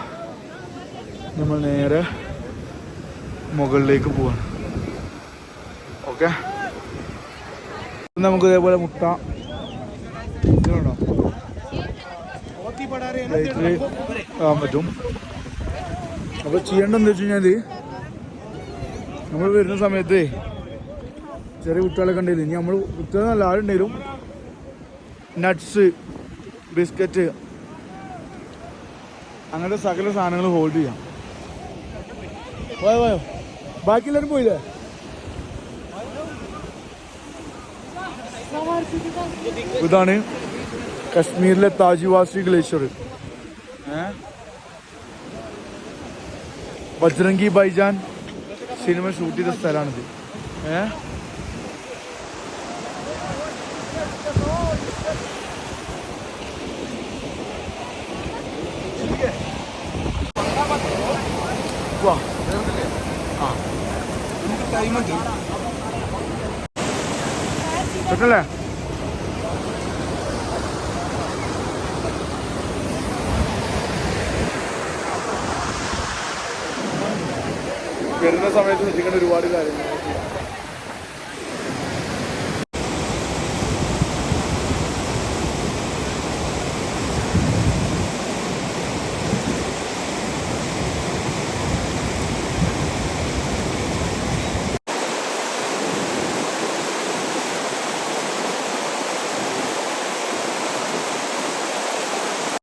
നമ്മൾ നേരെ മുകളിലേക്ക് പോവാണ്. ഓക്കെ, നമുക്ക് ഇതേപോലെ മുട്ട ആകാൻ പറ്റും. അപ്പോൾ ചെയ്യേണ്ടതെന്ന് വെച്ച് കഴിഞ്ഞാൽ നമ്മൾ വരുന്ന സമയത്ത് ചെറിയ കുട്ടികളൊക്കെ ഉണ്ടെങ്കിൽ ഇനി നമ്മൾ കുട്ടികൾ നല്ല ആളുണ്ടെങ്കിലും നട്ട്സ്, ബിസ്ക്കറ്റ്, അങ്ങനത്തെ സകല സാധനങ്ങൾ ഹോൾഡ് ചെയ്യാം. പോയോ പോയോ, ബാക്കി എല്ലാവരും പോയില്ലേ? ഇതാണ് കശ്മീരിലെ താജിവാസി ഗ്ലേഷ്യർ. ബജ്രംഗി ഭായ്ജാൻ സിനിമ ഷൂട്ട് ചെയ്ത സ്ഥലമാണിത്. സെറ്റല്ലേ? വരുന്ന സമയത്ത് ശ്രദ്ധിക്കേണ്ട ഒരുപാട് കാര്യങ്ങൾ.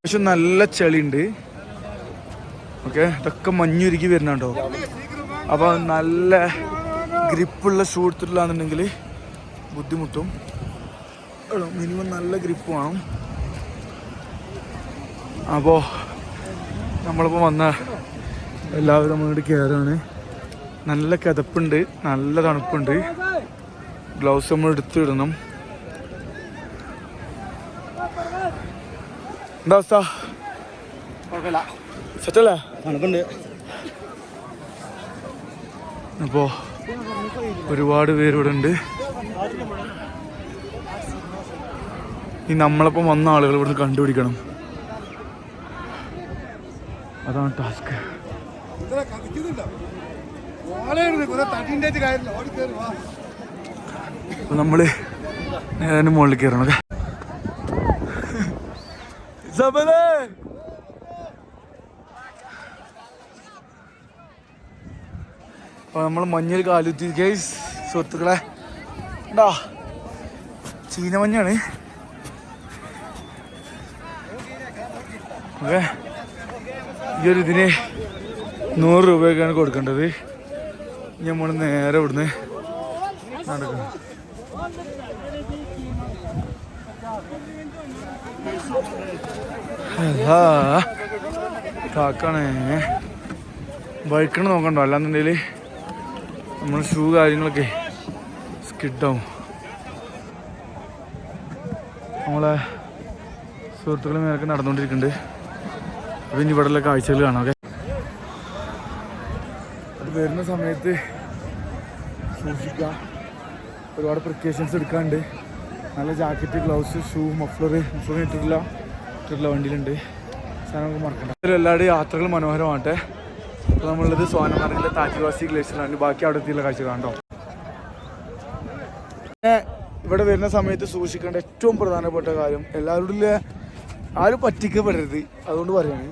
പക്ഷെ നല്ല ചെളിയുണ്ട്. ഓക്കെ, ഇതൊക്കെ മഞ്ഞുരുക്കി വരുന്നുണ്ടോ. അപ്പോൾ നല്ല ഗ്രിപ്പുള്ള ഷൂ എടുത്തിട്ടില്ലാന്നുണ്ടെങ്കിൽ ബുദ്ധിമുട്ടും. മിനിമം നല്ല ഗ്രിപ്പ് വേണം. അപ്പോൾ നമ്മളിപ്പോൾ വന്ന എല്ലാവരും നമ്മളിങ്ങോട്ട് കയറാണ്. നല്ല കിതപ്പുണ്ട്, നല്ല തണുപ്പുണ്ട്. ഗ്ലൗസ് നമ്മൾ എടുത്തിടണം. എന്താ അവസ്ഥ? സെറ്റല്ലേ? തണുപ്പുണ്ട്. അപ്പോൾ ഒരുപാട് പേരിവിടെ ഉണ്ട്. ഈ നമ്മളപ്പം വന്ന ആളുകൾ ഇവിടുന്ന് കണ്ടുപിടിക്കണം, അതാണ് ടാസ്ക്. അപ്പോൾ നമ്മൾ നേരെ മുകളിൽ കയറണം. അപ്പോൾ നമ്മൾ മഞ്ഞിൽ കാലുത്തി ഗൈസ്, സുഹൃത്തുക്കളെ ഉണ്ടാ ചീനമഞ്ഞാണ്. ഓക്കെ, ഈ ഒരു ഇതിന് 100 രൂപയൊക്കെയാണ് കൊടുക്കേണ്ടത്. നമ്മൾ നേരെ ഇവിടുന്ന് നടക്കണം. കാക്കാണേ ബൈക്കണ് നോക്കണ്ടോ, അല്ലാന്നുണ്ടെങ്കിൽ നമ്മൾ ഷൂ കാര്യങ്ങളൊക്കെ സ്കിഡാവും. നമ്മളെ സുഹൃത്തുക്കൾ മേലൊക്കെ നടന്നുകൊണ്ടിരിക്കുന്നുണ്ട്. അപ്പോൾ ഇനി ഇവിടെയുള്ള കാഴ്ചകൾ കാണാം. ഓക്കെ, അത് വരുന്ന സമയത്ത് സൂക്ഷിക്കുക, ഒരുപാട് പ്രിക്കോഷൻസ് എടുക്കാണ്ട്. നല്ല ജാക്കറ്റ്, ഗ്ലൗസ്, ഷൂ, മഫ്ലർ ഇട്ടിട്ടില്ല. സ്റ്റിക്കറിലെ വണ്ടിയിലുണ്ട്. സാധനം നമുക്ക് മറക്കണ്ട. എല്ലാവരുടെയും യാത്രകൾ മനോഹരമാകട്ടെ. അപ്പോൾ നമ്മളുള്ളത് സോനമാർഗിലെ താജ്വാസി ഗ്ലേഷ്യറിലാണ്. ബാക്കി അവിടെ എത്തിയുള്ള കാഴ്ച കാണോ. ഇവിടെ വരുന്ന സമയത്ത് സൂക്ഷിക്കേണ്ട ഏറ്റവും പ്രധാനപ്പെട്ട കാര്യം, എല്ലാവരോടും ആരും പറ്റിക്കപ്പെടരുത്. അതുകൊണ്ട് പറയാണ്,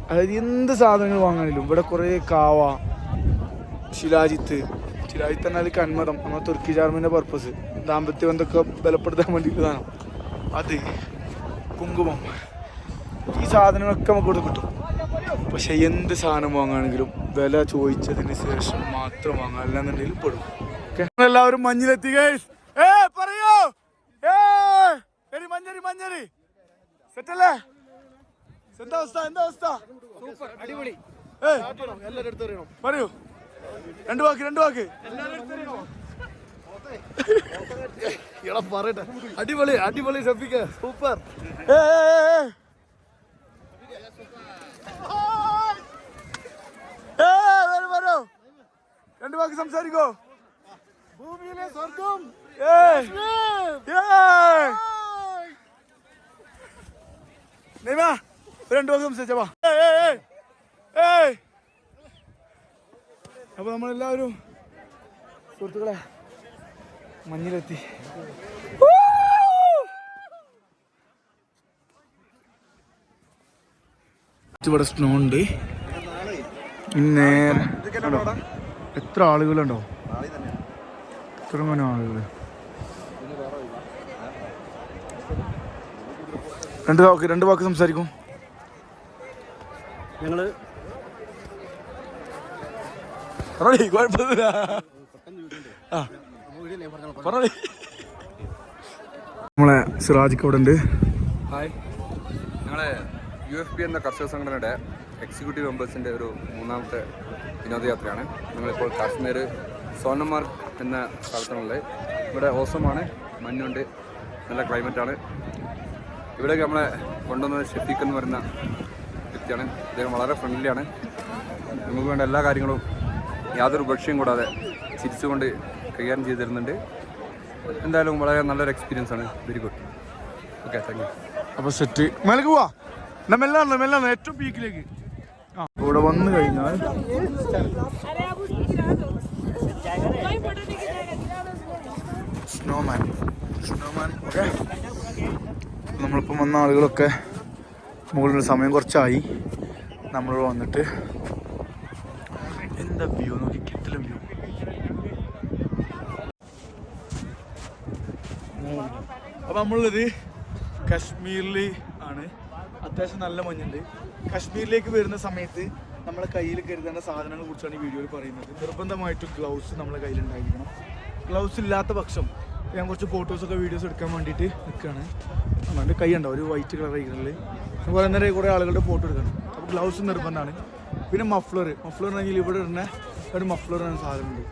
അതായത് എന്ത് സാധനങ്ങൾ വാങ്ങാനിലും ഇവിടെ കുറേ കാവ, ശിലാജിത്ത് എന്നാൽ കന്മതം, നമ്മൾ തുർക്കി ചാർമിൻ്റെ പർപ്പസ്, ദാമ്പത്യ ബന്ധമൊക്കെ ബലപ്പെടുത്താൻ വേണ്ടിയിട്ടാണ്. അത് കുങ്കുമം, ഈ സാധനങ്ങളൊക്കെ നമുക്ക് ഇവിടെ കിട്ടും. പക്ഷെ എന്ത് സാധനം വാങ്ങുകയാണെങ്കിലും വില ചോദിച്ചതിന് ശേഷം മാത്രം വാങ്ങാം, അല്ലാന്നുണ്ടെങ്കിൽ പെടും. ഓക്കെ, എല്ലാവരും മഞ്ഞിലെത്തി ഗൈസ്. പറയോ മഞ്ഞരി മഞ്ഞരി സെറ്റല്ലേ? എന്താ അവസ്ഥ? അടിപൊളി. പറയൂ, രണ്ട് വാക്ക്. പറയട്ടെ, അടിപൊളി ഷഫീഖ്, സൂപ്പർ. വരൂ, രണ്ട് വാക്ക് സംസാരിക്കോ. ഭൂമിയിലെ സ്വർഗം. രണ്ട് വാക്ക് സംസാരിച്ചാ. അപ്പൊ നമ്മളെല്ലാവരും സുഹൃത്തുക്കളെ മഞ്ഞിലെത്തി. ഇവിടെ സ്നോ ഉണ്ട്. നേരെ എത്ര ആളുകളുണ്ടോ, ഇത്രങ്ങനെ ആളുകൾ. രണ്ട് വാക്ക് സംസാരിക്കും. ഞങ്ങള് കുഴപ്പമില്ല. നമ്മളെ സിറാജിക്ക് അവിടെ ഉണ്ട്. ഹായ്, ഞങ്ങളെ UFP എന്ന കർഷക സംഘടനയുടെ എക്സിക്യൂട്ടീവ് മെമ്പേഴ്സിൻ്റെ ഒരു മൂന്നാമത്തെ വിനോദയാത്രയാണ്. ഞങ്ങളിപ്പോൾ കാശ്മീർ സോനമാർഗ് എന്ന സ്ഥലത്താണുള്ളത്. ഇവിടെ ഓസമാണ്, മഞ്ഞുണ്ട്, നല്ല ക്ലൈമറ്റാണ്. ഇവിടേക്ക് നമ്മളെ കൊണ്ടുവന്നത് ഷെഫീഖ് എന്ന് പറയുന്ന വ്യക്തിയാണ്. അദ്ദേഹം വളരെ ഫ്രണ്ട്ലിയാണ്. നമുക്ക് വേണ്ട എല്ലാ കാര്യങ്ങളും യാതൊരു ഉപേക്ഷയും കൂടാതെ ചിരിച്ചുകൊണ്ട് കൈകാര്യം ചെയ്ത് തരുന്നുണ്ട്. എന്തായാലും വളരെ നല്ലൊരു എക്സ്പീരിയൻസ് ആണ്. Very good. Okay, thank U. അപ്പോൾ സെറ്റ് മേലേക്ക് പോവാ. മെല്ലാണ് ഏറ്റവും പീക്കിലേക്ക്. ഇവിടെ വന്നു കഴിഞ്ഞാൽ സ്നോമാൻ. ഓക്കെ, നമ്മളിപ്പം വന്ന ആളുകളൊക്കെ മുകളിൽ സമയം കുറച്ചായി. നമ്മളിവിടെ വന്നിട്ട് എന്താ വ്യൂ നോക്കി, കിട്ടലും വ്യൂ. അപ്പം നമ്മളുള്ളത് കശ്മീരിൽ ആണ്. അത്യാവശ്യം നല്ല മഞ്ഞുണ്ട്. കശ്മീരിലേക്ക് വരുന്ന സമയത്ത് നമ്മളെ കയ്യിൽ കരുതേണ്ട സാധനങ്ങളെ കുറിച്ചാണ് ഈ വീഡിയോയിൽ പറയുന്നത്. നിർബന്ധമായിട്ടും ഗ്ലൗസ് നമ്മളെ കയ്യിലുണ്ടായിരിക്കണം. ഗ്ലൗസ് ഇല്ലാത്ത പക്ഷം ഞാൻ കുറച്ച് ഫോട്ടോസൊക്കെ വീഡിയോസ് എടുക്കാൻ വേണ്ടിയിട്ട് നിൽക്കുകയാണ്. എൻ്റെ കൈ ഉണ്ടോ ഒരു വൈറ്റ് കളർ കഴിക്കണില്ല. അതുപോലെ തന്നെ കുറേ ആളുകളുടെ ഫോട്ടോ എടുക്കണം. അപ്പോൾ ഗ്ലൗസ് നിർബന്ധമാണ്. പിന്നെ മഫ്ലർ ആണെങ്കിൽ ഇവിടെ ഇടുന്ന ഒരു മഫ്ലർ എന്ന സാധനമുണ്ട്.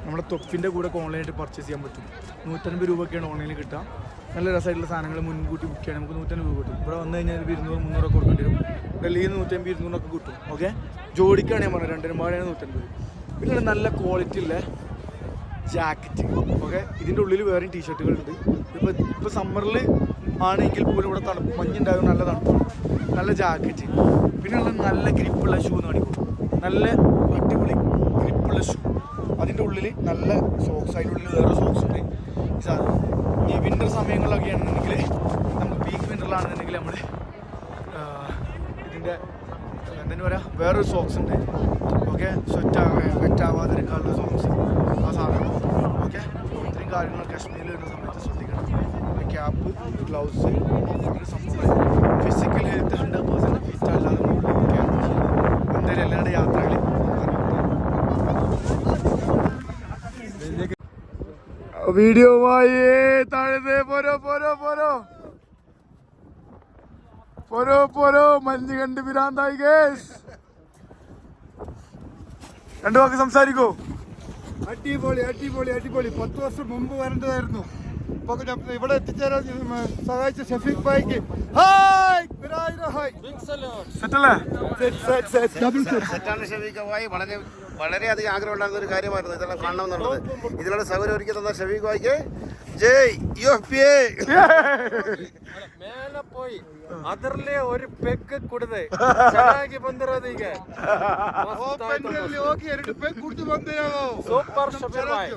നമ്മുടെ തൊപ്പിൻ്റെ കൂടെ ഓൺലൈനായിട്ട് പർച്ചേസ് ചെയ്യാൻ പറ്റും. 150 രൂപയൊക്കെയാണ് ഓൺലൈനിൽ കിട്ടുക. നല്ല രസമായിട്ടുള്ള സാധനങ്ങൾ മുൻകൂട്ടി ബുക്ക് ചെയ്യണം. നമുക്ക് 150 രൂപ കിട്ടും. ഇവിടെ വന്നു കഴിഞ്ഞാൽ 200-300 ഒക്കെ കൊടുക്കേണ്ടി വരും. ഡൽഹിയിൽ 150-200 ഒക്കെ കിട്ടും. ഓക്കെ, ജോഡിക്കാണ് ഞാൻ പറഞ്ഞത്, 2 രൂപയാണ് 150. പിന്നെ നല്ല ക്വാളിറ്റി ഉള്ള ജാക്കറ്റ്. ഓക്കെ, ഇതിൻ്റെ ഉള്ളിൽ വേറെയും ടീഷർട്ടുകളുണ്ട്. ഇപ്പോൾ സമ്മറിൽ ആണെങ്കിൽ പോലും ഇവിടെ മഞ്ഞുണ്ടാകും, നല്ല തണുപ്പാണ്. നല്ല ജാക്കറ്റ്, പിന്നെ ഉള്ള നല്ല ഗ്രിപ്പുള്ള ഷൂ എന്ന് കാണിക്കും. നല്ല അടിപൊളി ഗ്രിപ്പുള്ള ഷൂ. അതിൻ്റെ ഉള്ളിൽ നല്ല സോക്സ്, അതിൻ്റെ ഉള്ളിൽ വേറെ സോക്സ് ഉണ്ട്. ഈ സാധനം ഈ വിൻ്റർ സമയങ്ങളിലൊക്കെ ആണെന്നുണ്ടെങ്കിൽ, നമ്മൾ പീക്ക് വിൻ്ററിലാണെന്നുണ്ടെങ്കിൽ നമ്മൾ ഇതിൻ്റെ എന്തെന്ന് പറയുക വേറൊരു സോക്സ് ഉണ്ട്. ഓക്കെ, വെറ്റാവാതിരിക്കാനുള്ള സോക്സ്, ആ സാധനം. ഓക്കെ, ഇത്രയും കാര്യങ്ങൾ കാശ്മീരിൽ വരുന്ന സമയത്ത് ശ്രദ്ധിക്കണം. ക്യാപ്പ്, ഗ്ലൗസ്, സംഭവങ്ങൾ. ഫിസിക്കൽ ഹെൽത്ത് 100% ഫിറ്റ് അല്ലാതെ എന്തായാലും എല്ലാവരുടെ യാത്രകളിൽ വീഡിയോമായി താഴെ പോരോ മഞ്ഞ് കണ്ട് വിരാന്തായി ഗേസ്. 2 വാക്ക് സംസാരിക്കോ. അടിപൊളി 10 വർഷം മുമ്പ് വരേണ്ടതായിരുന്നു. ഇവിടെ എത്തിച്ചേരാൻ സഹായിച്ച ഷഫീഖ് ഭായിക്ക് സെറ്റാണ് ഷഫീഖ് ഭായി. വളരെയധികം ആഗ്രഹം ഉണ്ടാകുന്ന ഒരു കാര്യമായിരുന്നു ഇതെല്ലാം കാണണമെന്നുള്ളത്. ഇതിനുള്ള സൗകര്യം ഒരുക്കി തന്ന ഷഫീഖ് ഭായിക്ക് ജയ് UFPA. ಮೇಲೆ പോയി ಅದರಲ್ಲೇ ഒരു ಪೆಗ್ ಕುಡಿದೆ ಚೆನ್ನಾಗಿ ಬಂದಿರೋದೀಗ ಹೋಗಿ 2 ಪೆಗ್ ಕುಡಿದು ಬಂದೆ ನಾವು. ಸೂಪರ್ ಶಬೀರ್ ಬಾಯ್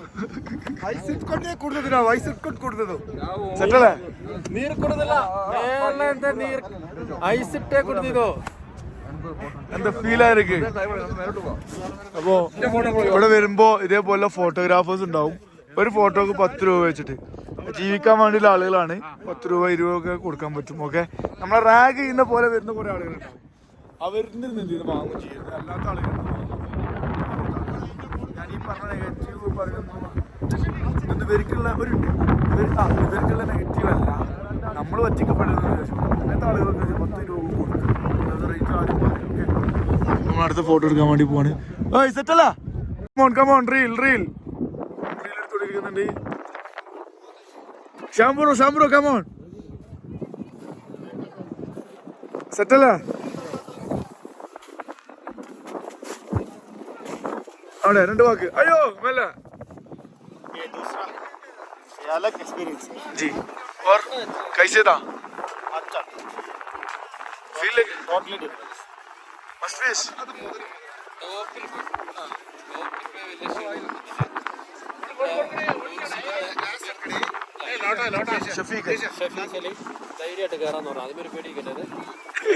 ಐಸ್ ಇಟ್ಕೊಂಡೇ ಕುಡಿದದ್ದು ನಾವು, ಐಸ್ ಇಟ್ಕೊಂಡು ಕುಡಿದದ್ದು. ನೀರು ಕುಡಿದಿಲ್ಲ, ಮೇಲೆ ಅಂತ ನೀರು ಐಸ್ ಇಟ್ಟೇ ಕುಡಿದಿದ್ದು. എന്താ ഫീലായിരിക്കും. അപ്പോ ഇവിടെ വരുമ്പോ ഇതേപോലെ ഫോട്ടോഗ്രാഫേഴ്സ് ഉണ്ടാവും. ഒരു ഫോട്ടോക്ക് 10 രൂപ വെച്ചിട്ട് ജീവിക്കാൻ വേണ്ടിയുള്ള ആളുകളാണ്. 10 രൂപ 20 രൂപ ഒക്കെ കൊടുക്കാൻ പറ്റും. ഓക്കെ, നമ്മളെ റാഗ് ചെയ്യുന്ന പോലെ വരുന്ന കുറെ ആളുകളുണ്ടാവും. അവരിൽ നിന്ന് എന്ത് വാങ്ങും ചെയ്യുന്നത്. അല്ലാത്ത ആളുകളുണ്ട്. ഞാൻ ഈ പറഞ്ഞ നെഗറ്റീവ് പറയുന്നത് ഇവർക്കുള്ള ഇവർക്കുള്ള നെഗറ്റീവ് അല്ല, നമ്മൾ പറ്റിക്കപ്പെടുന്നത്. അങ്ങനത്തെ ആളുകൾക്ക് 10 രൂപ കൊടുക്കും. നമ്മൾ അടുത്ത ഫോട്ടോ എടുക്കാൻ വേണ്ടി പോവാണ്. സെറ്റല്ല, കമോൺ റീൽ എടുത്തോണ്ടിരിക്കുന്നുണ്ട്. ഷാംബ്രോ കമോൺ. സെറ്റല്ല, അവിടെ 2 വാക്ക്. അയ്യോ മെല്ല अलग एक्सपीरियंस जी. और कैसे था? अच्छा, feel totally difference. Must face Shafeeq Shafeeqali ധൈര്യമായിട്ട് കയറാന്ന് പറഞ്ഞു. അതിമൊരു പേടിക്കല്ലത്.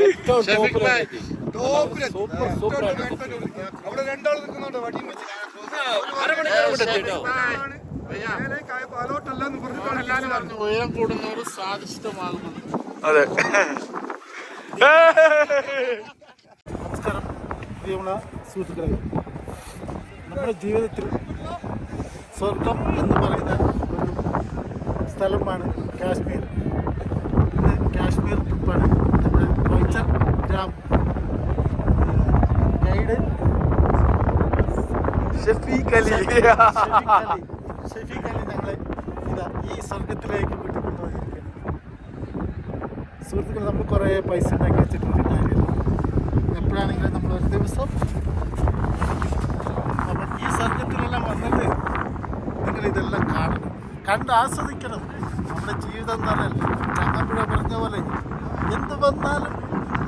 ഏറ്റവും ടോപ്പിലെത്തി. സൂപ്പർ അവിടെ 2 ആൾ നിൽക്കുന്നുണ്ട് വടിയും വെച്ച്. അലോട്ടല്ലെന്ന് പറഞ്ഞിട്ടാണ് എല്ലാവരും പറഞ്ഞു. ഉയരം കൂടുന്നവർ സ്വാദിഷ്ടമാകുന്നു. അതെ. നമസ്കാരം പ്രിയമുള്ള സുഹൃത്തുക്കളെ, നമ്മുടെ ജീവിതത്തിൽ സ്വർഗം എന്ന് പറയുന്ന ഒരു സ്ഥലമാണ് കാശ്മീർ. ഇന്ന് കാശ്മീർ ട്രിപ്പാണ്. നമ്മുടെ റോയ്ച്ചർ ഗ്രാം ഗൈഡ് ഷഫീഖ് അലി ഞങ്ങളെ ഇതാ ഈ സ്വർഗത്തിലേക്ക് കൂട്ടിക്കൊണ്ടുപോയിരിക്കുകയാണ്. സുഹൃത്തുക്കൾ, നമ്മൾ കുറേ പൈസ ഉണ്ടാക്കി വെച്ചിട്ടൊരു കാര്യം. എപ്പോഴാണെങ്കിലും നമ്മൾ ഒരു ദിവസം അപ്പം ഈ സ്വർഗത്തിലെല്ലാം വന്നിട്ട് നിങ്ങൾ ഇതെല്ലാം കാണണം, കണ്ട് ആസ്വദിക്കണം. നമ്മുടെ ജീവിതം എന്ന് പറഞ്ഞാൽ ചങ്ങമ്പുഴ പറഞ്ഞ പോലെ എന്ത് വന്നാലും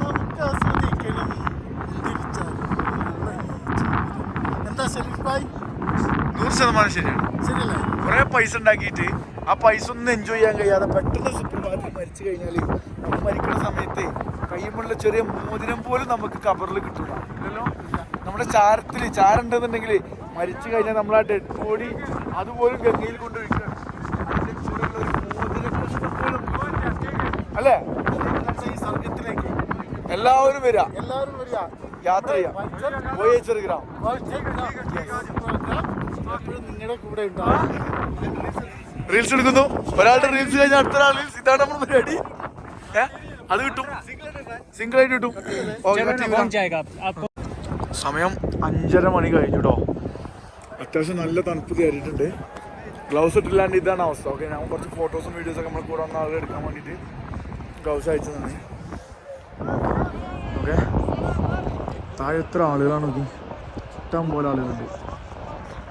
നമുക്ക് ആസ്വദിക്കണം. എന്താ ഷെരീഫ് ഭായ്? 100% ശരിയാണ്. ശരിയല്ലേ? കുറെ പൈസ ഉണ്ടാക്കിയിട്ട് ആ പൈസ ഒന്നും എൻജോയ് ചെയ്യാൻ കഴിയാതെ പെട്ടെന്ന് സുപ്രഭാതത്തിൽ മരിച്ചു കഴിഞ്ഞാൽ നമ്മൾ മരിക്കുന്ന സമയത്ത് കയ്യുമുള്ള ചെറിയ മോതിരം പോലും നമുക്ക് കബറിൽ കിട്ടൂല. ഇല്ലല്ലോ. നമ്മുടെ ചാരുണ്ടെന്നുണ്ടെങ്കിൽ മരിച്ചു കഴിഞ്ഞാൽ നമ്മൾ ആ ഡെഡ് ബോഡി അതുപോലും ഗംഗയിൽ കൊണ്ടുപോയിക്കാണ്. അതിന്റെ ചുരുള്ള ഒരു മോതിരം കഷ്ണം പോലും അല്ലേ? ഈ സ്വർഗത്തിലേക്ക് എല്ലാവരും വരിക, യാത്ര ചെയ്യാം. ഗ്രാം എപ്പോഴും നിങ്ങളുടെ കൂടെ ഉണ്ടാവും. റീൽസ് എടുക്കുന്നു. ഒരാളുടെ റീൽസ് കഴിഞ്ഞാൽ അടുത്ത ഒരാൾ റീൽസ്. ഇതാണ് നമ്മുടെ പരിപാടി. അത് കിട്ടും, സിംഗിൾ ആയിട്ട് കിട്ടും. സമയം 5:30 മണി കഴിഞ്ഞു കേട്ടോ. അത്യാവശ്യം നല്ല തണുപ്പ് കയറിയിട്ടുണ്ട്. ഗ്ലൗസ് ഇട്ടില്ലാണ്ട് ഇതാണ് അവസ്ഥ. ഓക്കെ, ഞാൻ കുറച്ച് ഫോട്ടോസും വീഡിയോസൊക്കെ നമ്മൾ കൂടെ വന്ന ആളുകൾ എടുക്കാൻ വേണ്ടിയിട്ട് ഗ്ലൗസ് അയച്ചതാണ്. ഓക്കെ, താഴെ എത്ര ആളുകളാണ് നോക്കി, ഇഷ്ടം പോലെ ആളുകളുണ്ട്.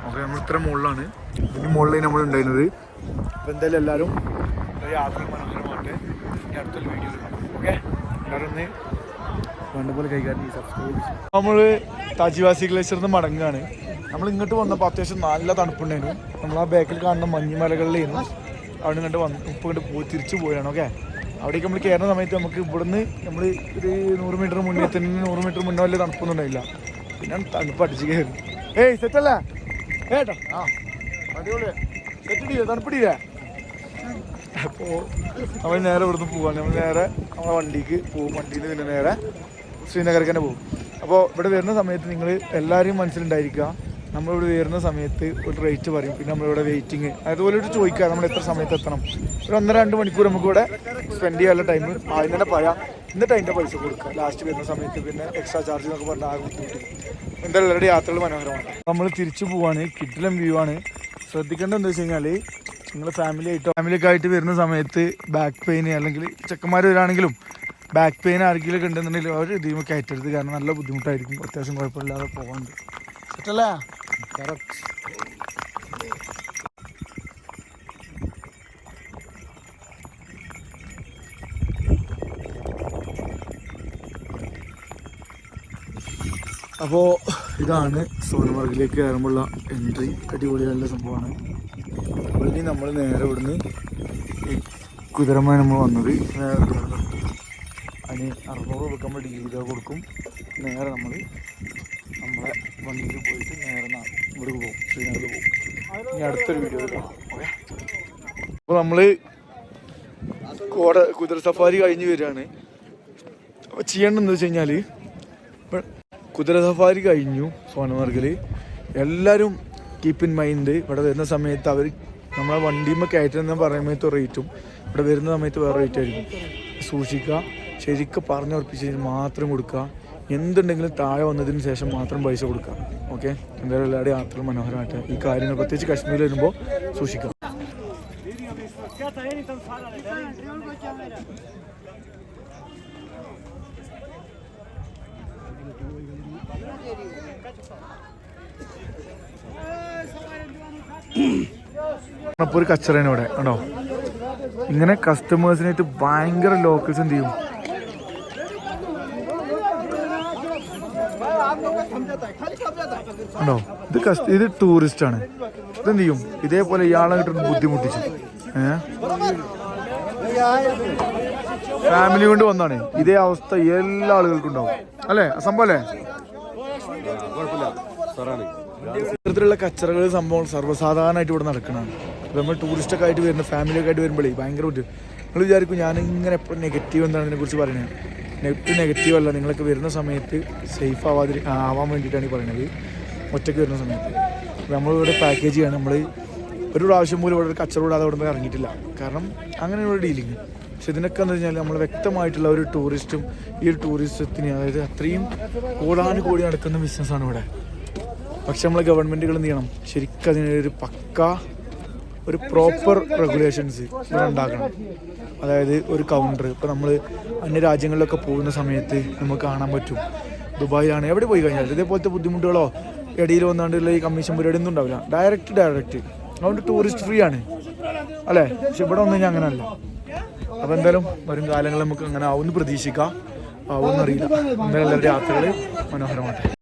ഓക്കെ, നമ്മൾ ഇത്ര മുകളിലാണ്. ഇതിന് മുകളിൽ നമ്മൾ ഉണ്ടായിരുന്നത്. അപ്പോൾ എന്തായാലും എല്ലാവരും യാത്ര മനോഹരമാകട്ടെ. അടുത്തൊരു വീഡിയോ കാണാം. ഓക്കെ, എല്ലാവരും ഒന്ന് വേണ്ട പോലെ കൈകാര്യം സബ്സ്ക്രൈബ്. നമ്മൾ താജിവാസി ഗ്ലേഷ്യറിൽ നിന്ന് മടങ്ങുകയാണ്. നമ്മൾ ഇങ്ങോട്ട് വന്നപ്പോൾ അത്യാവശ്യം നല്ല തണുപ്പുണ്ടായിരുന്നു. നമ്മൾ ആ ബാക്കിൽ കാണുന്ന മഞ്ഞുമലകളിലായിരുന്നു. അവിടെ ഇങ്ങോട്ട് ഇങ്ങോട്ട് പോയി തിരിച്ചു പോയാണ്. ഓക്കെ, അവിടേക്ക് നമ്മൾ കയറുന്ന സമയത്ത് നമുക്ക് ഇവിടുന്ന് നമ്മൾ ഒരു 100 മീറ്റർ മുന്നേ 100 മീറ്റർ മുന്നേ വലിയ തണുപ്പൊന്നും ഉണ്ടായില്ല. പിന്നെ തണുപ്പ് അടിച്ച് കയറി. സെറ്റല്ലേ ഏട്ടാ? ആ, അടിപൊളിയാ. സെറ്റിടില്ലേ, തണുപ്പിടില്ലേ? അപ്പോൾ നമ്മൾ നേരെ ഇവിടുന്ന് പോവാണ്. നമ്മൾ നേരെ നമ്മളെ വണ്ടിക്ക് പോകും. വണ്ടിയിൽ പിന്നെ നേരെ ശ്രീനഗറിൽ തന്നെ പോകും. അപ്പോൾ ഇവിടെ വരുന്ന സമയത്ത് നിങ്ങൾ എല്ലാവരെയും മനസ്സിലുണ്ടായിരിക്കുക, നമ്മളിവിടെ വരുന്ന സമയത്ത് ഒരു റേറ്റ് പറയും. പിന്നെ നമ്മളിവിടെ വെയിറ്റിങ് അതുപോലെ ഒരു ചോദിക്കുക നമ്മൾ എത്ര സമയത്ത് എത്തണം. ഒരു 1.5-2 മണിക്കൂർ നമുക്കിവിടെ സ്പെൻഡ് ചെയ്യാനുള്ള ടൈം ആദ്യം തന്നെ പറയാം. എന്നിട്ട് അതിൻ്റെ പൈസ കൊടുക്കുക ലാസ്റ്റ് വരുന്ന സമയത്ത്. പിന്നെ എക്സ്ട്രാ ചാർജ് എന്നൊക്കെ പറഞ്ഞാൽ ആകെ ബുദ്ധിമുട്ട്. എന്തായാലും എല്ലാവരുടെ യാത്രകൾ മനോഹരമാണ്. നമ്മൾ തിരിച്ചു പോവാണ്. കിഡിലം വ്യൂ ആണ്. ശ്രദ്ധിക്കേണ്ടത് എന്താ വെച്ച് കഴിഞ്ഞാൽ നിങ്ങൾ ഫാമിലിയൊക്കെ ആയിട്ട് വരുന്ന സമയത്ത് ബാക്ക് പെയിൻ അല്ലെങ്കിൽ ചെക്കന്മാർ വരാണെങ്കിലും ബാക്ക് പെയിൻ ആർക്കെങ്കിലും ഉണ്ടെന്നുണ്ടെങ്കിൽ അവർ ഇതിമ കയറ്റരുത്. കാരണം നല്ല ബുദ്ധിമുട്ടായിരിക്കും. അത്യാവശ്യം കുഴപ്പമില്ലാതെ പോകാണ്ട്. സെറ്റല്ലേ? കറക്റ്റ്. അപ്പോൾ ഇതാണ് സോനമാർഗിലേക്ക് കയറുമ്പോഴുള്ള എൻട്രി. അടിപൊളിയായുള്ള സംഭവമാണ്. അപ്പോൾ ഇനി നമ്മൾ നേരെ ഇവിടുന്ന് കുതിരമ്മ നമ്മൾ വന്നത് നേരെ അതിന് 600 രൂപ നമ്മൾ ഡീലർ കൊടുക്കും. നേരെ നമ്മൾ നമ്മളെ വണ്ടിയിൽ പോയിട്ട് നേരെ ഇവിടെ പോകും, ശ്രീനഗറിൽ പോകും. ഇനി അടുത്തൊരു വീഡിയോ കാണാം. ഓക്കെ. അപ്പോൾ നമ്മൾ കുതിര സഫാരി കഴിഞ്ഞ് വരികയാണ്. അപ്പോൾ ചെയ്യേണ്ടതെന്ന് വെച്ച് കഴിഞ്ഞാൽ കുതിര സഫാരി കഴിഞ്ഞു സോനമാർഗിൽ. എല്ലാവരും കീപ്പ് ഇൻ മൈൻഡ്, ഇവിടെ വരുന്ന സമയത്ത് അവർ നമ്മളെ വണ്ടിയുമ്പോൾ കയറ്റുന്ന പറയുമ്പോൾ റേറ്റും ഇവിടെ വരുന്ന സമയത്ത് വേറെ റേറ്റ് ആയിരിക്കും. സൂക്ഷിക്കുക, ശരിക്കും പറഞ്ഞുറപ്പിച്ചതിന് മാത്രം കൊടുക്കുക. എന്തുണ്ടെങ്കിലും താഴെ വന്നതിന് ശേഷം മാത്രം പൈസ കൊടുക്കുക. ഓക്കെ. എന്തായാലും എല്ലാവരുടെയും യാത്ര മനോഹരമായിട്ട് ഈ കാര്യങ്ങൾ പ്രത്യേകിച്ച് കാശ്മീരിൽ വരുമ്പോൾ സൂക്ഷിക്കുക. അപ്പോൾ ഒരു കച്ചറയാണ് ഇവിടെ കണ്ടോ. ഇങ്ങനെ കസ്റ്റമേഴ്സിനായിട്ട് ഭയങ്കര ലോക്കൽസ് എന്ത് ചെയ്യും, കണ്ടോ. ഇത് ടൂറിസ്റ്റ് ആണ്. ഇതെന്ത് ചെയ്യും, ഇതേപോലെ ഇയാളെ കിട്ടുന്ന ബുദ്ധിമുട്ടിച്ചു. ഫാമിലി കൊണ്ട് വന്നാണ്. ഇതേ അവസ്ഥ എല്ലാ ആളുകൾക്കും ഉണ്ടാവും അല്ലേ, സംഭവം അല്ലേ. ഇത്തരത്തിലുള്ള കച്ചറകൾ സംഭവം സർവ്വസാധാരണമായിട്ട് ഇവിടെ നടക്കണതാണ്. നമ്മൾ ടൂറിസ്റ്റൊക്കെ ആയിട്ട് വരുന്ന ഫാമിലിയൊക്കെ ആയിട്ട് വരുമ്പോഴേ ഭയങ്കര ബുദ്ധിമുട്ട്. നിങ്ങൾ വിചാരിക്കും ഞാനിങ്ങനെ എപ്പോഴും നെഗറ്റീവ് എന്താണ് ഇതിനെക്കുറിച്ച് പറയുന്നത്. നെഗറ്റീവ് അല്ല, നിങ്ങളൊക്കെ വരുന്ന സമയത്ത് സേഫ് ആവാൻ വേണ്ടിയിട്ടാണ് ഈ പറയുന്നത്. ഒറ്റയ്ക്ക് വരുന്ന സമയത്ത് നമ്മളിവിടെ പാക്കേജ് ചെയ്യാണ്. നമ്മൾ ഒരു പ്രാവശ്യം പോലും ഇവിടെ ഒരു കച്ചറ കൂടാതെ അവിടെ നിന്ന് ഇറങ്ങിയിട്ടില്ല. കാരണം അങ്ങനെയുള്ള ഡീലിങ്. പക്ഷെ ഇതിനൊക്കെ എന്ന് വെച്ചാൽ നമ്മൾ വ്യക്തമായിട്ടുള്ള ഒരു ടൂറിസ്റ്റും ഈ ഒരു ടൂറിസത്തിന്, അതായത് അത്രയും കോടാനുകോടി നടക്കുന്ന ബിസിനസ്സാണ് ഇവിടെ. പക്ഷെ നമ്മളെ ഗവൺമെൻറ്റുകൾ എന്ത് ചെയ്യണം, ശരിക്കും അതിനൊരു ഒരു പ്രോപ്പർ റെഗുലേഷൻസ് ഇവിടെ ഉണ്ടാക്കണം. അതായത് ഒരു കൗണ്ടർ, ഇപ്പോൾ നമ്മൾ അന്യരാജ്യങ്ങളിലൊക്കെ പോകുന്ന സമയത്ത് നമുക്ക് കാണാൻ പറ്റും. ദുബായിലാണ് എവിടെ പോയി കഴിഞ്ഞാൽ ഇതേപോലത്തെ ബുദ്ധിമുട്ടുകളോ ഇടയിൽ വന്നാണ്ടുള്ള ഈ കമ്മീഷൻ പരിപാടി ഒന്നും ഉണ്ടാവില്ല. ഡയറക്റ്റ് അതുകൊണ്ട് ടൂറിസ്റ്റ് ഫ്രീ ആണ് അല്ലേ. പക്ഷെ ഇവിടെ ഒന്നും ഞാൻ അങ്ങനെയല്ല. അപ്പോൾ എന്തായാലും വരും കാലങ്ങളിൽ നമുക്ക് അങ്ങനെ ആവുമെന്ന് പ്രതീക്ഷിക്കാം. ആവുമെന്നറിയില്ല. എന്തായാലും എല്ലാവരുടെ യാത്രകൾ മനോഹരമാട്ടെ.